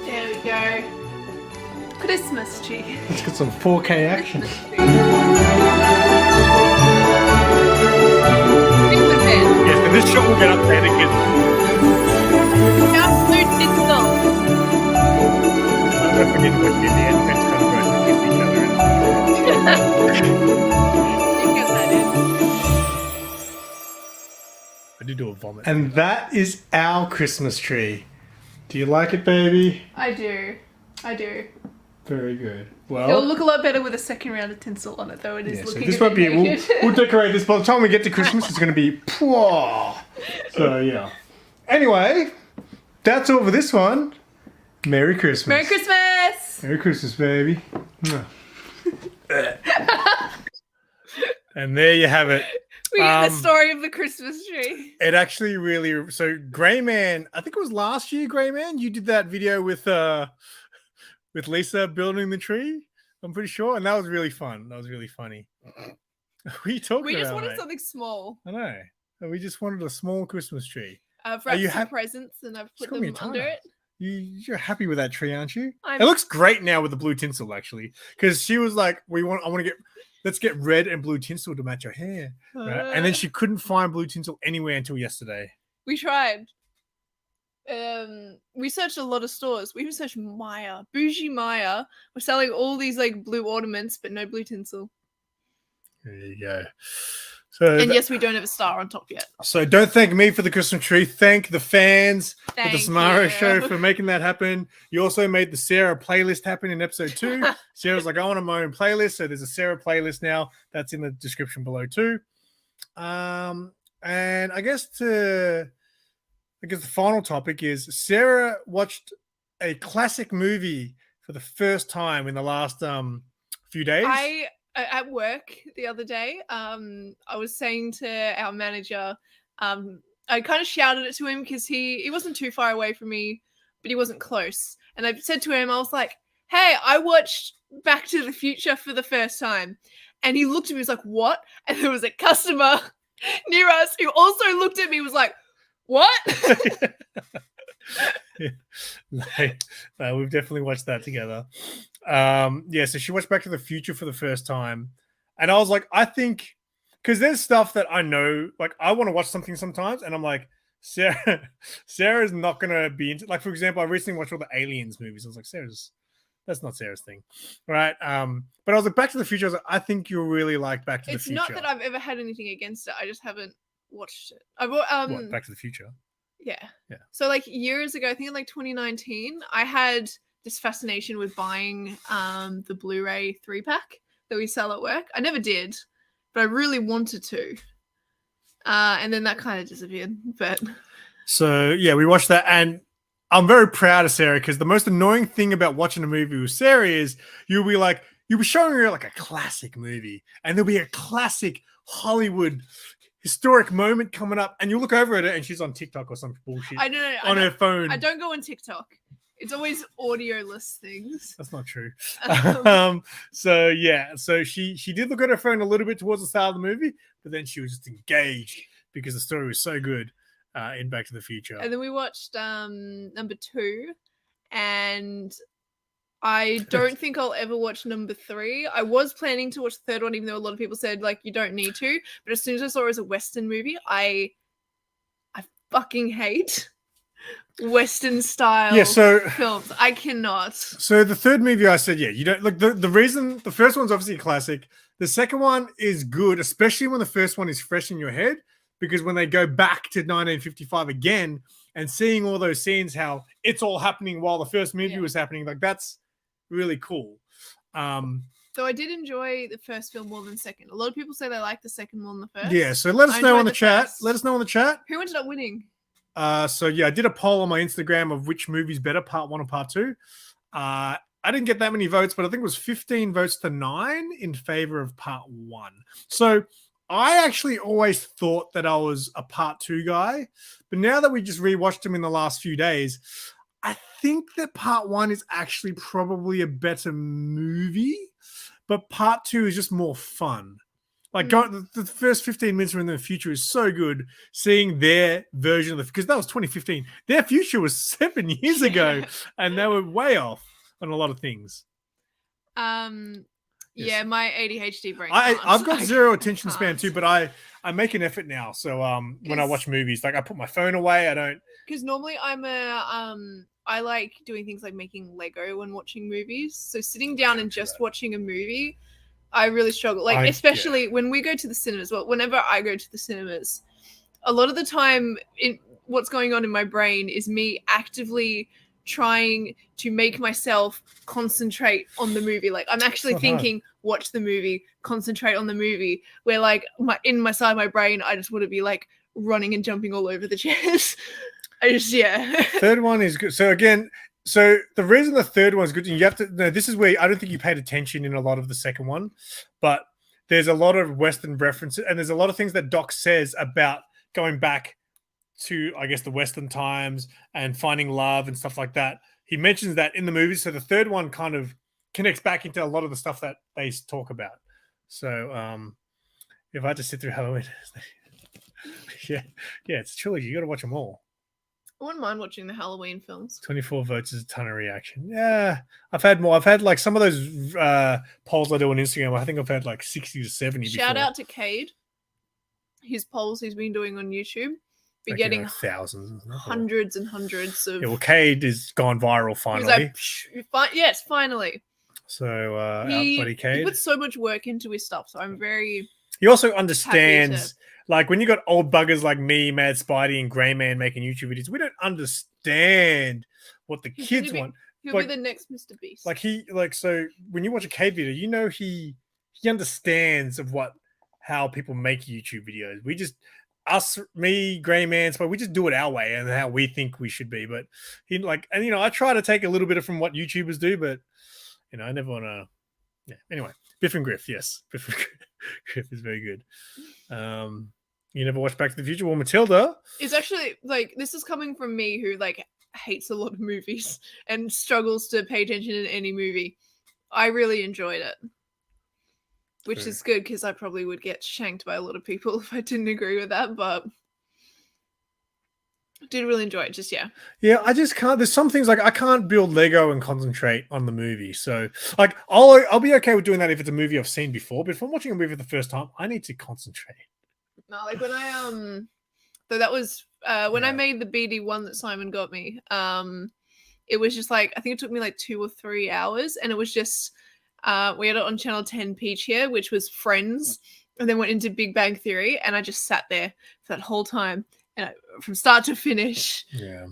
There we go. Christmas tree. Let's get some 4K action. Yes, but this shot will get updated because Absolute tinsel. I'm forgetting what you did the end. It's kind of gross to kiss each other. I did do a vomit. And that is our Christmas tree. Do you like it, baby? I do. Very good. Well, it'll look a lot better with a second round of tinsel on it, though. It is yeah, looking. so this a might bit be. naked. We'll decorate this. By the time we get to Christmas, it's going to be. So yeah. Anyway, that's all for this one. Merry Christmas. Merry Christmas. Merry Christmas, baby. And there you have it. We get the story of the Christmas tree. It actually really. So Grey Man, I think it was last year. Grey Man, you did that video with Lisa building the tree. I'm pretty sure, and that was really fun. That was really funny. What are you talking about? We just wanted mate? something small. I know. We just wanted a small Christmas tree. I've wrapped some presents and I've put them under it. You're happy with that tree, aren't you? It looks great now with the blue tinsel, actually, because she was like, let's get red and blue tinsel to match your hair, right? And then she couldn't find blue tinsel anywhere until yesterday. We tried. We searched a lot of stores. We even searched Maya, Bougie Maya. We're selling all these like blue ornaments, but no blue tinsel. There you go. So yes, we don't have a star on top yet. So don't thank me for the Christmas tree. Thank the fans Thank of the SIMARO you. show for making that happen. You also made the Sarah playlist happen in episode 2. Sarah's like, I want my own playlist. So there's a Sarah playlist now. That's in the description below too. And I guess the final topic is Sarah watched a classic movie for the first time in the last few days. At work the other day, I was saying to our manager, I kind of shouted it to him because he wasn't too far away from me, but he wasn't close. And I said to him, I was like, hey, I watched Back to the Future for the first time. And he looked at me, he was like, what? And there was a customer near us who also looked at me, was like, what? We've definitely watched that together. So she watched Back to the Future for the first time, and I was like, I think, because there's stuff that I know, like I want to watch something sometimes, and I'm like, Sarah's not gonna be into, like, for example, I recently watched all the Aliens movies. I was like, that's not Sarah's thing, right? But I was like, Back to the Future, I was like, I think you'll really like Back to the Future. It's not that I've ever had anything against it, I just haven't watched it. What, Back to the Future? Yeah. Yeah. So like years ago, I think in like 2019, I had this fascination with buying the Blu-ray 3-pack that we sell at work. I never did, but I really wanted to. And then that kind of disappeared. But so yeah, we watched that, and I'm very proud of Sarah, because the most annoying thing about watching a movie with Sarah is you'll be showing her like a classic movie, and there'll be a classic Hollywood historic moment coming up, and you look over at it and she's on TikTok or some bullshit on her phone. I don't go on TikTok. It's always audio-less things. That's not true. So she did look at her phone a little bit towards the start of the movie, but then she was just engaged because the story was so good in Back to the Future. And then we watched number 2, and I don't think I'll ever watch number 3. I was planning to watch the third one, even though a lot of people said like you don't need to. But as soon as I saw it as a Western movie, I fucking hate Western style films. I cannot. So the third movie, I said, you don't like the reason. The first one's obviously a classic. The second one is good, especially when the first one is fresh in your head, because when they go back to 1955 again and seeing all those scenes, how it's all happening while the first movie was happening, like that's really cool. Though I did enjoy the first film more than the second. A lot of people say they like the second more than the first. Yeah, so let us know in the chat. First. Let us know in the chat. Who ended up winning? So yeah, I did a poll on my Instagram of which movie's better, part 1 or part 2. I didn't get that many votes, but I think it was 15 votes to 9 in favor of part 1. So I actually always thought that I was a part 2 guy, but now that we just rewatched him in the last few days, I think that part 1 is actually probably a better movie, but part 2 is just more fun. Like the first 15 minutes in the future is so good. Seeing their version of because that was 2015. Their future was 7 years ago, and they were way off on a lot of things. Yeah, my ADHD brain. I've got zero attention span too, but I make an effort now. So when I watch movies, like I put my phone away. I don't because normally I like doing things like making Lego when watching movies. So sitting down and just watching a movie, I really struggle. Like, especially when we go to the cinemas. Well, whenever I go to the cinemas, a lot of the time, what's going on in my brain is me actively trying to make myself concentrate on the movie. Like, I'm actually thinking, watch the movie, concentrate on the movie. Where, like, in my side of my brain, I just want to be, like, running and jumping all over the chairs. Third one is good. So again, so the reason the third one is good, you have to know, this is where I don't think you paid attention in a lot of the second one, but there's a lot of Western references and there's a lot of things that Doc says about going back to, I guess, the Western times and finding love and stuff like that. He mentions that in the movie. So the third one kind of connects back into a lot of the stuff that they talk about. So if I had to sit through Halloween, yeah, it's a trilogy. You got to watch them all. I wouldn't mind watching the Halloween films. 24 votes is a ton of reaction. Yeah, I've had more. I've had like some of those polls I do on Instagram. I think I've had like 60 to 70. Shout out to Cade. His polls he's been doing on YouTube. Be like, getting like thousands, hundreds and hundreds of. Yeah, well, Cade has gone viral finally. Yes, finally. So our buddy Cade. He puts so much work into his stuff. So I'm very. He also understands. Like, when you got old buggers like me, Mad Spidey, and Grey Man making YouTube videos, we don't understand what the kids want. He'll be the next Mr. Beast. So when you watch a Cade video, you know he understands of how people make YouTube videos. We just, me, Grey Man, Spidey, we just do it our way and how we think we should be. But I try to take a little bit from what YouTubers do, but I never want to. Yeah. Anyway, Biff and Griff, yes, Biff and Griff is very good. You never watched Back to the Future? Well, Matilda. It's actually this is coming from me who hates a lot of movies and struggles to pay attention in any movie. I really enjoyed it, which is good because I probably would get shanked by a lot of people if I didn't agree with that, but I did really enjoy it. Yeah, I just can't. There's some things I can't build Lego and concentrate on the movie. So I'll be okay with doing that if it's a movie I've seen before. But if I'm watching a movie for the first time, I need to concentrate. No, when I so that was when I made the BD one that Simon got me. It was just I think it took me 2 or 3 hours, and it was just we had it on channel 10 Peach here, which was Friends, and then went into Big Bang Theory, and I just sat there for that whole time. And from start to finish. Yeah.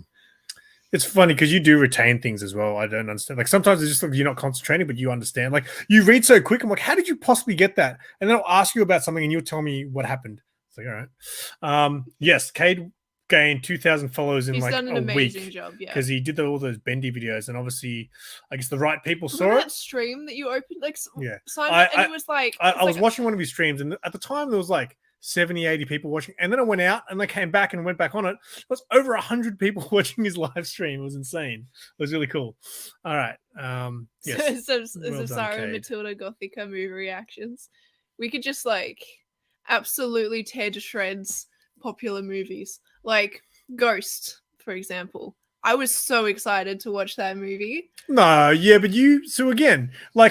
It's funny because you do retain things as well. I don't understand. Sometimes it's just you're not concentrating, but you understand. You read so quick. I'm like, how did you possibly get that? And then I'll ask you about something and you'll tell me what happened. It's like, all right. Yes, Cade gained 2,000 followers in He's done an amazing week job, yeah. Because he did all those bendy videos, and obviously, I guess the right people saw that stream that you opened, yeah. Simon, and it was I was watching one of his streams, and at the time there was 70, 80 people watching. And then I went out and I came back and went back on it. There was over 100 people watching his live stream. It was insane. It was really cool. All right. Yes. So Sarah and Matilda Gothica movie reactions. We could just absolutely tear to shreds popular movies. Ghost, for example. I was so excited to watch that movie. No, yeah, but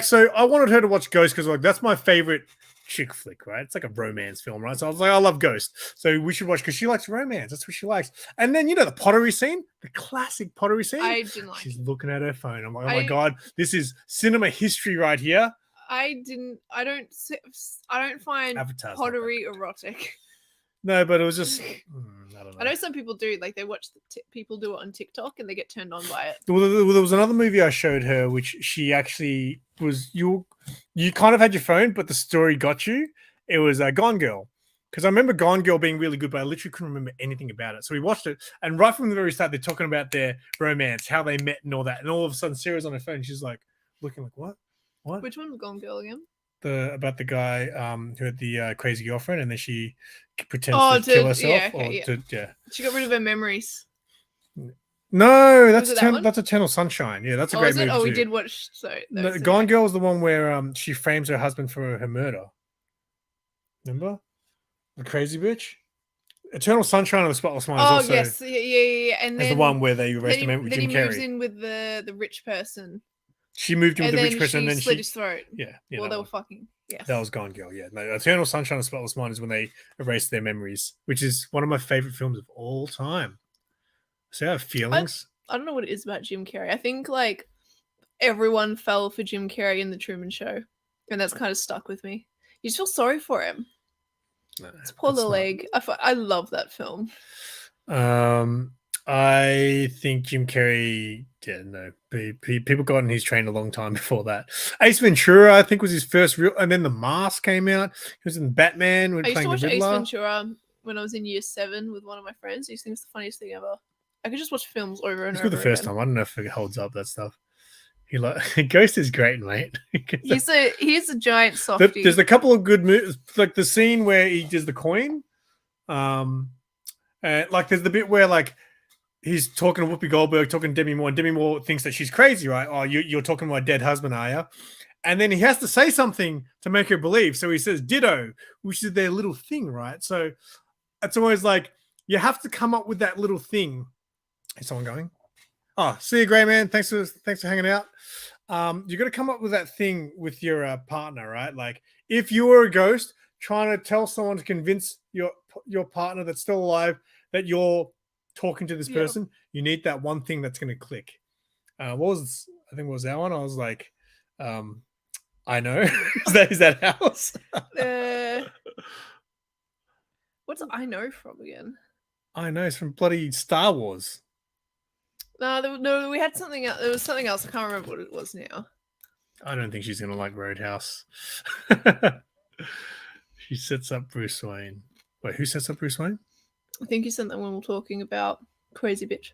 so I wanted her to watch Ghost because that's my favorite chick flick, right? It's like a romance film, right? So I was like, I love Ghost, so we should watch because she likes romance. That's what she likes. And then the pottery scene, the classic pottery scene. I didn't like. She's looking at her phone. I'm like, oh my god, this is cinema history right here. I don't find Avatar's pottery erotic. No, but it was just. I don't know. I know some people do. They watch people do it on TikTok and they get turned on by it. Well, there was another movie I showed her, which she actually was. you kind of had your phone, but the story got you. It was Gone Girl. Because I remember Gone Girl being really good, but I literally couldn't remember anything about it. So we watched it, and right from the very start, they're talking about their romance, how they met, and all that. And all of a sudden, Sarah's on her phone. And she's like, looking like, what? What? Which one was Gone Girl again? About the guy who had the crazy girlfriend, and then she pretends to kill herself. She got rid of her memories. No, that's Eternal Sunshine. Yeah, that's a great movie. Oh, we did watch. Gone Girl is the one where she frames her husband for her murder. Remember the crazy bitch? Eternal Sunshine of the Spotless Mind. Oh yes, yeah. And then the one where they arrest him with Jim Carrey. Then he moves in with the rich person. She moved in with the rich person, and then slit his throat. Yeah. Well, they were fucking. Yes. That was Gone Girl. Yeah. No, Eternal Sunshine of the Spotless Mind is when they erase their memories, which is one of my favorite films of all time. So I have feelings. I don't know what it is about Jim Carrey. I think like everyone fell for Jim Carrey in The Truman Show, and that's kind of stuck with me. You just feel sorry for him. No, it's poor little egg. I love that film. I think Jim Carrey. Yeah, no. People got in his train a long time before that. Ace Ventura, I think, was his first real, and then The Mask came out. He was in Batman. I used to watch Ace Ventura when I was in year 7 with one of my friends. He thinks it's the funniest thing ever. I could just watch films over and over. It's good the first time. I don't know if it holds up, that stuff. Ghost is great, mate. He's a giant softie. There's a couple of good movies, like the scene where he does the coin. Like there's the bit where like he's talking to Whoopi Goldberg, talking to Demi Moore, and Demi Moore thinks that she's crazy, right? Oh, you're talking to my dead husband, are you? And then he has to say something to make her believe. So he says ditto, which is their little thing, right? So it's always like you have to come up with that little thing. Is someone going? Oh, see you, Gray Man. Thanks for hanging out. You got to come up with that thing with your partner, right? Like if you were a ghost trying to tell someone to convince your partner that's still alive that you're talking to this person, you need that one thing that's going to click. I think what was that one? I was like, I know. is that house? What's I know from again? I know it's from bloody Star Wars. No, we had something else. There was something else. I can't remember what it was now. I don't think she's going to like Roadhouse. She sets up Bruce Wayne. Wait, who sets up Bruce Wayne? I think he sent that when we were talking about Crazy Bitch.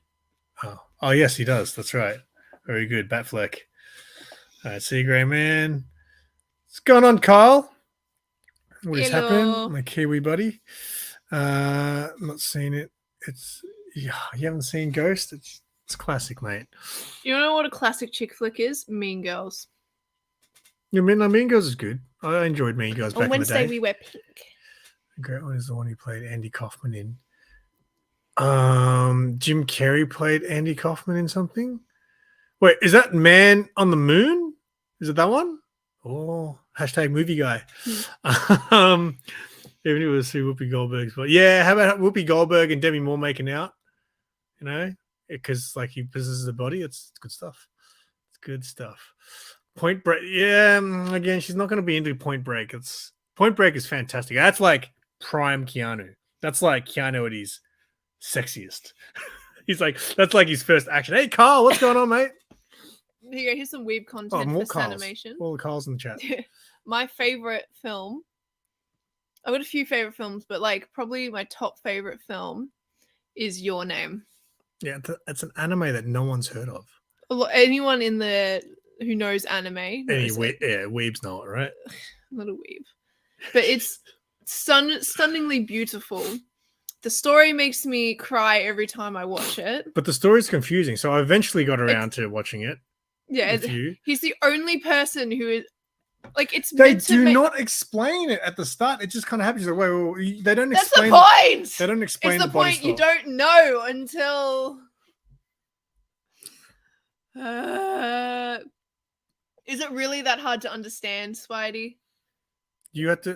Oh, yes, he does. That's right. Very good. Batfleck. All right, see you, Grey Man. What's going on, Kyle? What is happening? My Kiwi buddy. I'm not seeing it. You haven't seen Ghost? It's classic, mate. You know what a classic chick flick is? Mean Girls. Yeah, Mean Girls is good. I enjoyed Mean Girls back in the day. On Wednesday, we wear pink. The great one is the one who played Andy Kaufman in. Jim Carrey played Andy Kaufman in something. Wait, is that Man on the Moon? Is it that one? Oh, hashtag movie guy. Even if it was Whoopi Goldberg's, but yeah, how about Whoopi Goldberg and Demi Moore making out? You know, because like he possesses the body. It's good stuff. It's good stuff. Point Break. Yeah, again, she's not going to be into Point Break. Point Break is fantastic. That's like prime Keanu. That's like Keanu at his sexiest. That's like his first action. Hey, Carl, what's going on, mate? Here you go. Here's some weeb content for Carls. animation. All the Carls in the chat. My favorite film. I've got a few favorite films, but like probably my top favorite film is Your Name. Yeah, it's an anime that no one's heard of. Anyone in the who knows anime knows weebs know it, right? I'm not a weeb, but it's stunningly beautiful. The story makes me cry every time I watch it. But the story's confusing, so I eventually got around to watching it. Yeah, he's the only person who is like it's. They do not explain it at the start. It just kind of happens. Like, wait, they don't explain. That's the point. They don't explain. It's the point you don't know until. Is it really that hard to understand, Spidey? You have to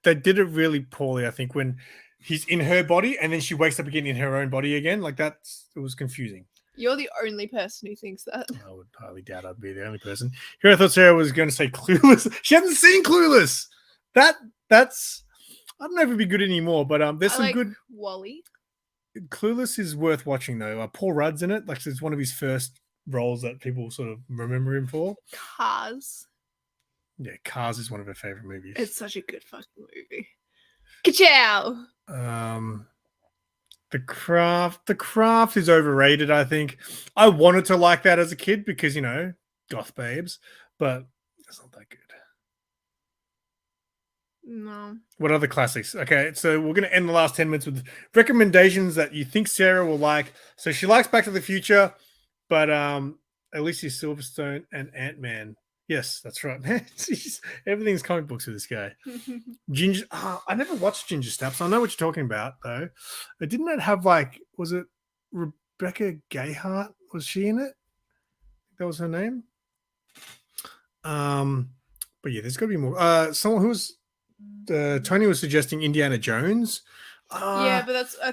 they did it really poorly. I think when he's in her body and then she wakes up again in her own body again, like it was confusing. You're the only person who thinks that. I would highly doubt I'd be the only person. Here I thought Sarah was going to say Clueless. She hasn't seen Clueless. That's I don't know if it'd be good anymore, but there's some good. Wally. Clueless is worth watching though. Paul Rudd's in it. Like it's one of his first roles that people sort of remember him for. Cars. Yeah, Cars is one of her favorite movies. It's such a good fucking movie. Ka-chow! The Craft is overrated, I think. I wanted to like that as a kid because, you know, goth babes, but it's not that good. No. What other classics? Okay, so we're going to end the last 10 minutes with recommendations that you think Sarah will like. So she likes Back to the Future, but Alicia Silverstone and Ant-Man. Yes, that's right, man. Everything's comic books with this guy. Ginger. I never watched Ginger Snaps. I know what you're talking about, though. But didn't it have, like, was it Rebecca Gayheart? Was she in it? That was her name? But yeah, there's got to be more. Someone who was... Tony was suggesting Indiana Jones. Yeah, but that's... I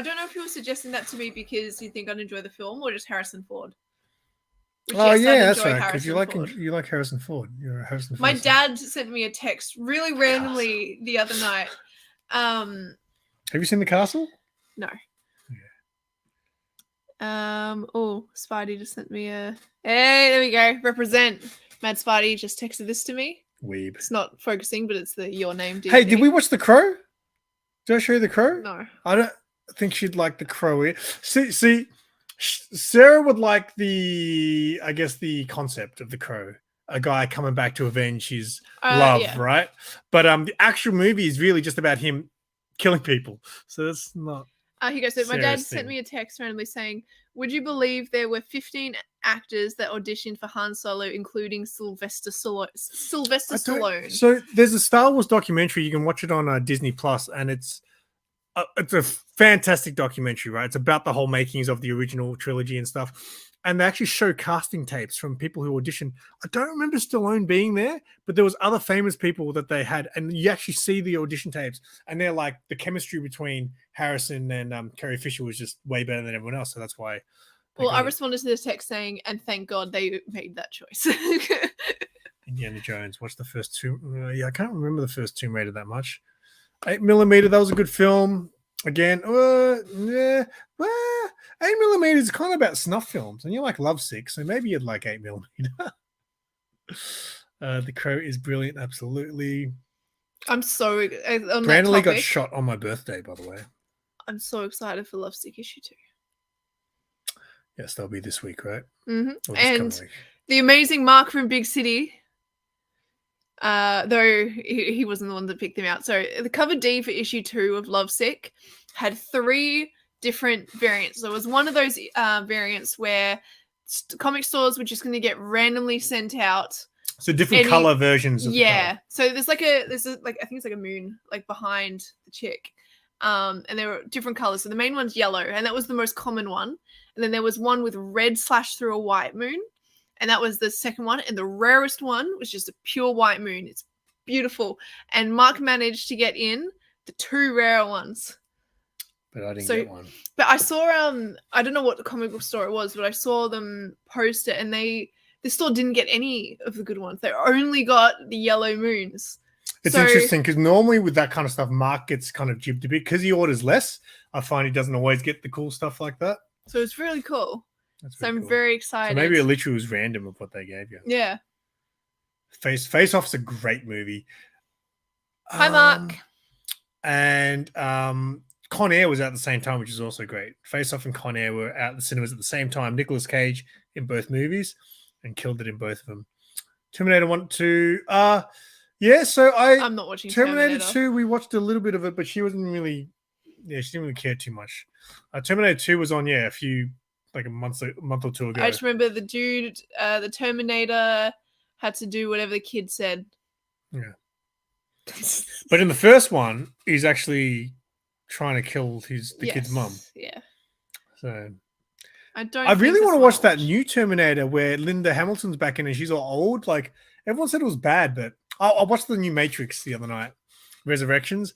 don't know if he was suggesting that to me because you think I'd enjoy the film or just Harrison Ford. Which, yes, yeah, that's right. Because you like Harrison Ford. You're a Harrison Ford. My dad sent me a text really randomly the other night. Have you seen The Castle? No. Yeah. Oh, Spidey just sent me a... Hey, there we go. Represent. Mad Spidey just texted this to me. Weeb. It's not focusing, but it's your name. DVD. Hey, did we watch The Crow? Did I show you The Crow? No. I don't think she'd like The Crow. See, Sarah would like the concept of The Crow. A guy coming back to avenge his love, yeah. Right? But the actual movie is really just about him killing people. So that's not... Here you go. So my dad sent me a text randomly saying, would you believe there were 15 actors that auditioned for Han Solo, including Sylvester Stallone? So there's a Star Wars documentary. You can watch it on Disney Plus, and it's a fantastic documentary, right? It's about the whole makings of the original trilogy and stuff. And they actually show casting tapes from people who auditioned. I don't remember Stallone being there, but there was other famous people that they had, and you actually see the audition tapes, and they're like the chemistry between Harrison and Carrie Fisher was just way better than everyone else. So that's why. Well, I responded to this text saying, and thank God they made that choice. Indiana Jones. Watch the first two. Yeah, I can't remember the first Tomb Raider that much. 8mm. That was a good film. Again, 8mm is kind of about snuff films, and you like Lovesick, so maybe you'd like 8mm. The Crow is brilliant, absolutely. I'm so on Brandon Lee got shot on my birthday, by the way. I'm so excited for Lovesick issue 2. Yes, they'll be this week, right? Mm-hmm. And the amazing Mark from Big City. Though he wasn't the one that picked them out. So the cover D for issue 2 of Lovesick had 3 different variants. There was one of those variants where comic stores were just going to get randomly sent out. So different color versions of the color. So there's I think it's like a moon like behind the chick. And there were different colors. So the main one's yellow, and that was the most common one. And then there was one with red slashed through a white moon. And that was the second one. And the rarest one was just a pure white moon. It's beautiful. And Mark managed to get in the 2 rare ones. But I didn't get one. But I saw, I don't know what the comic book store it was, but I saw them post it. And the store didn't get any of the good ones. They only got the yellow moons. It's interesting because normally with that kind of stuff, Mark gets kind of jibbed a bit because he orders less. I find he doesn't always get the cool stuff like that. So it's really cool. So I'm very excited. So maybe it literally was random of what they gave you. Yeah. Face Off's a great movie. Hi, Mark. And Con Air was out at the same time, which is also great. Face Off and Con Air were out at the cinemas at the same time. Nicolas Cage in both movies and killed it in both of them. Terminator 1, 2. Yeah, so I'm not watching Terminator 2. We watched a little bit of it, but she wasn't really... Yeah, she didn't really care too much. Terminator 2 was on, a few... like a month or two ago. I just remember the dude, the Terminator had to do whatever the kid said. Yeah. But in the first one, he's actually trying to kill the kid's mum. Yeah. So I really want to watch that new Terminator where Linda Hamilton's back in and she's all old. Like everyone said it was bad, but I watched the new Matrix the other night, Resurrections.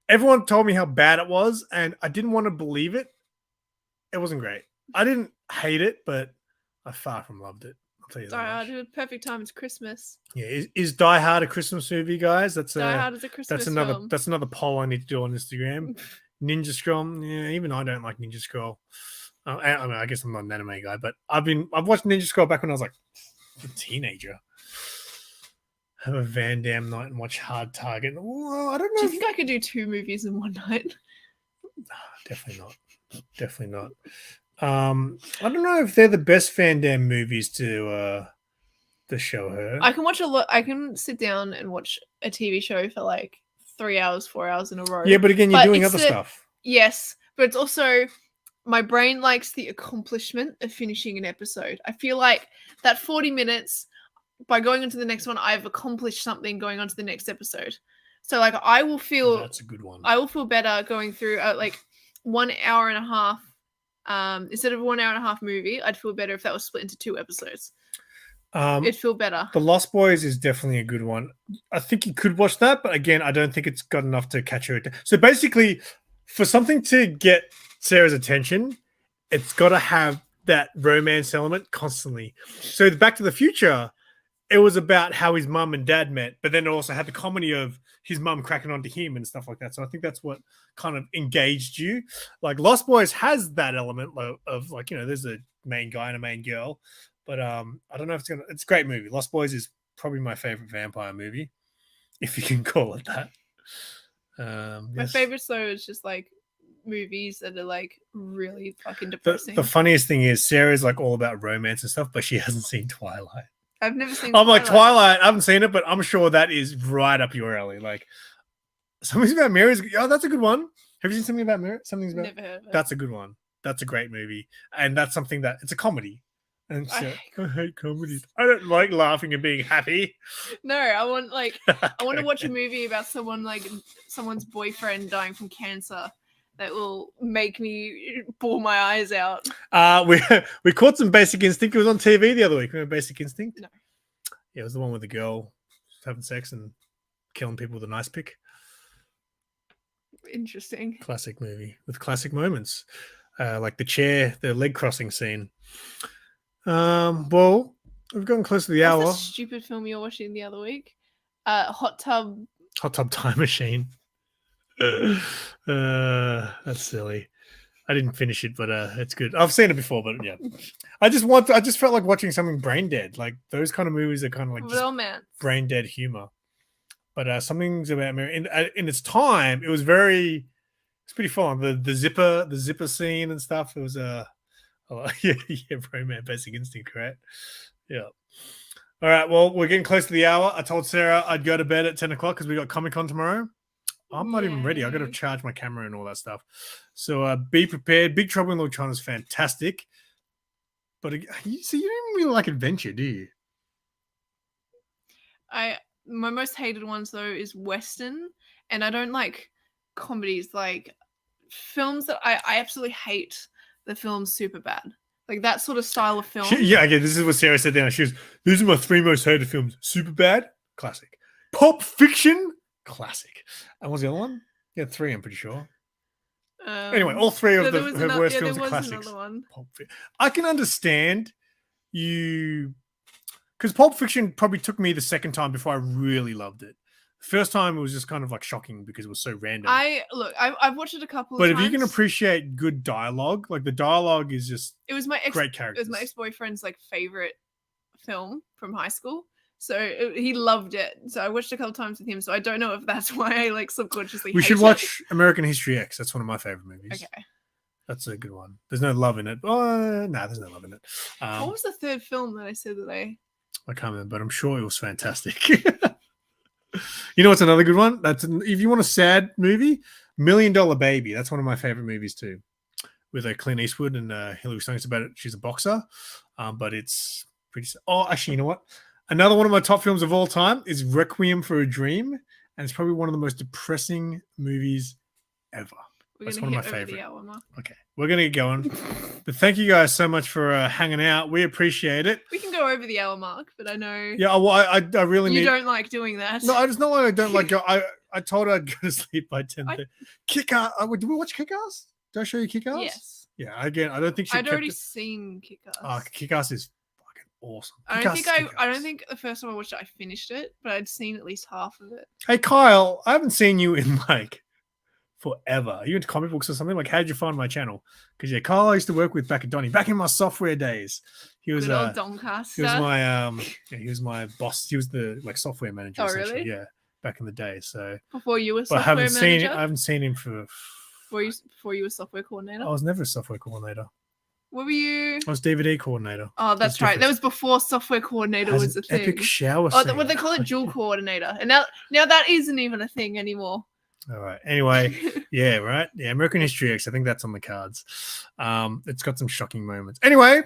Everyone told me how bad it was, and I didn't want to believe it. It wasn't great. I didn't hate it, but I far from loved it. I'll tell you that. Die Hard, a perfect time. It's Christmas. Yeah, is Die Hard a Christmas movie, guys? Die Hard is a Christmas film. That's another poll I need to do on Instagram. Ninja Scroll. Yeah, even I don't like Ninja Scroll. I mean, I guess I'm not an anime guy, but I've watched Ninja Scroll back when I was like a teenager. have a Van Damme night and watch Hard Target. Well, I don't know. Do you think I could do 2 movies in one night? Definitely not. Definitely not. I don't know if they're the best Van Damme movies to show her. I can watch a lot. I can sit down and watch a TV show for like 3 hours, 4 hours in a row. Yeah, but again, you're doing other stuff. Yes, but it's also my brain likes the accomplishment of finishing an episode. I feel like that 40 minutes, by going on to the next one, I've accomplished something going on to the next episode. So like I will feel that's a good one. I will feel better going through like 1 hour and a half. Instead of a 1 hour and a half movie, I'd feel better if that was split into 2 episodes. It'd feel better. The Lost Boys is definitely a good one. I think you could watch that, but again, I don't think it's got enough to catch her. So basically, for something to get Sarah's attention, it's got to have that romance element constantly. So Back to the Future, it was about how his mum and dad met, but then it also had the comedy of his mum cracking onto him and stuff like that. So I think that's what kind of engaged you. Like Lost Boys has that element of like, there's a main guy and a main girl, but I don't know if it's a great movie. Lost Boys is probably my favorite vampire movie, if you can call it that. My favorites though is just like movies that are like really fucking depressing. The funniest thing is Sarah's like all about romance and stuff, but she hasn't seen Twilight. I've never seen I'm like, Twilight, I haven't seen it, but I'm sure that is right up your alley. Like, Something's About Mary is, that's a good one. Have you seen Something About Mary? Something's About Never heard of it. That's a good one. That's a great movie. And that's something that, it's a comedy. And so, I hate comedies. I don't like laughing and being happy. No, I want to watch a movie about someone's boyfriend dying from cancer that will make me bawl my eyes out. We caught some Basic Instinct. It was on TV the other week. Remember Basic Instinct? No. Yeah, it was the one with the girl having sex and killing people with an ice pick. Interesting. Classic movie with classic moments. Like the leg crossing scene. Well, we've gotten close to the hour. What's the stupid film you were watching the other week? Hot Tub Time Machine. That's silly. I didn't finish it, but it's good. I've seen it before, but yeah. I just felt like watching something brain dead. Like those kind of movies are kind of like just brain dead humor. But Something's About Mary in its time, it's pretty full on. The zipper scene and stuff. It was romance, Basic Instinct, correct? Yeah. All right. Well, we're getting close to the hour. I told Sarah I'd go to bed at 10 o'clock because we got Comic Con tomorrow. I'm not even ready. I got to charge my camera and all that stuff. So be prepared. Big Trouble in Little China is fantastic. But you don't even really like adventure, do you? My most hated ones though is Western, and I don't like comedies. Like films that I absolutely hate. The film's super bad. Like that sort of style of film. Again, this is what Sarah said down. She goes, these are my 3 most hated films. Super bad, classic. Pulp Fiction, classic. And what's the other one? Yeah, 3, I'm pretty sure. Anyway, all 3 of her worst films are classics. I can understand you, because Pulp Fiction probably took me the second time before I really loved it. First time it was just kind of like shocking because it was so random. I've watched it a couple of times. But if you can appreciate good dialogue, like the dialogue is just great characters. It was my ex-boyfriend's like favorite film from high school. So he loved it. So I watched a couple times with him. So I don't know if that's why I like subconsciously We should watch American History X. That's one of my favorite movies. Okay. That's a good one. There's no love in it. No, there's no love in it. What was the third film that I said that I can't remember, but I'm sure it was fantastic. You know what's another good one? If you want a sad movie, $1 Million Baby. That's one of my favorite movies too, with Clint Eastwood and Hilary Swank's about it. She's a boxer, but it's pretty. Oh, actually, you know what? Another one of my top films of all time is Requiem for a Dream, and it's probably one of the most depressing movies ever. That's one of my favorite. Okay, we're gonna get going. But thank you guys so much for hanging out. We appreciate it. We can go over the hour mark, but I know. Yeah, well, I really you don't like doing that. No, it's not like I don't like go. I told her I'd go to sleep by 10:30. Kick-Ass. Did we watch Kick-Ass? Did I show you Kick-Ass? Yes. Yeah. Again, I don't think I'd already seen Kick-Ass. Oh, Kick-Ass is fucking awesome. I don't think the first time I watched it I finished it, but I'd seen at least half of it. Hey Kyle, I haven't seen you in like forever. Are you into comic books or something? Like, how did you find my channel? Because yeah, Carl I used to work with back at Donny, back in my software days. He was Doncaster. he was my he was my boss. He was the like software manager. Oh, really? Yeah, back in the day. So before you were but software manager? I haven't seen him before you were software coordinator. I was never a software coordinator. What were you? I was DVD coordinator. Oh, that's right. That was before software coordinator was a thing. Epic shower. Oh, what they call it, dual coordinator, and now that isn't even a thing anymore. All right. Anyway, yeah, right. Yeah, American History X. I think that's on the cards. It's got some shocking moments. Anyway,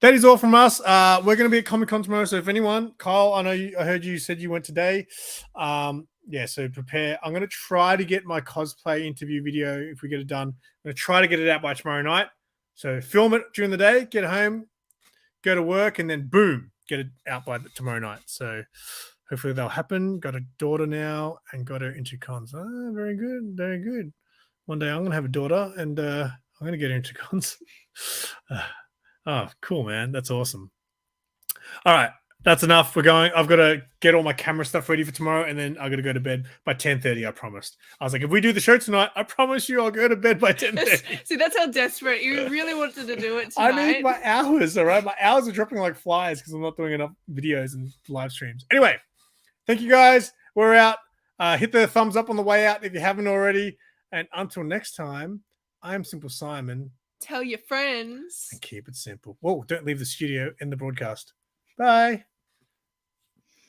that is all from us. We're going to be at Comic Con tomorrow. So if anyone, Kyle, I heard you said you went today. Yeah, so prepare. I'm going to try to get my cosplay interview video if we get it done. I'm going to try to get it out by tomorrow night. So film it during the day, get home, go to work, and then boom, get it out by tomorrow night. So hopefully that'll happen. Got a daughter now and got her into cons. Oh, very good. Very good. One day I'm going to have a daughter and I'm going to get her into cons. Oh, cool, man. That's awesome. All right. That's enough. We're going. I've got to get all my camera stuff ready for tomorrow, and then I've got to go to bed by 10:30. I promised. I was like, if we do the show tonight, I promise you I'll go to bed by 10:30. See, that's how desperate you really wanted to do it tonight. I need my hours, all right? My hours are dropping like flies because I'm not doing enough videos and live streams. Anyway, thank you guys. We're out. Hit the thumbs up on the way out if you haven't already. And until next time, I'm SimpleSimon. Tell your friends. And keep it simple. Whoa, don't leave the studio in the broadcast. Bye.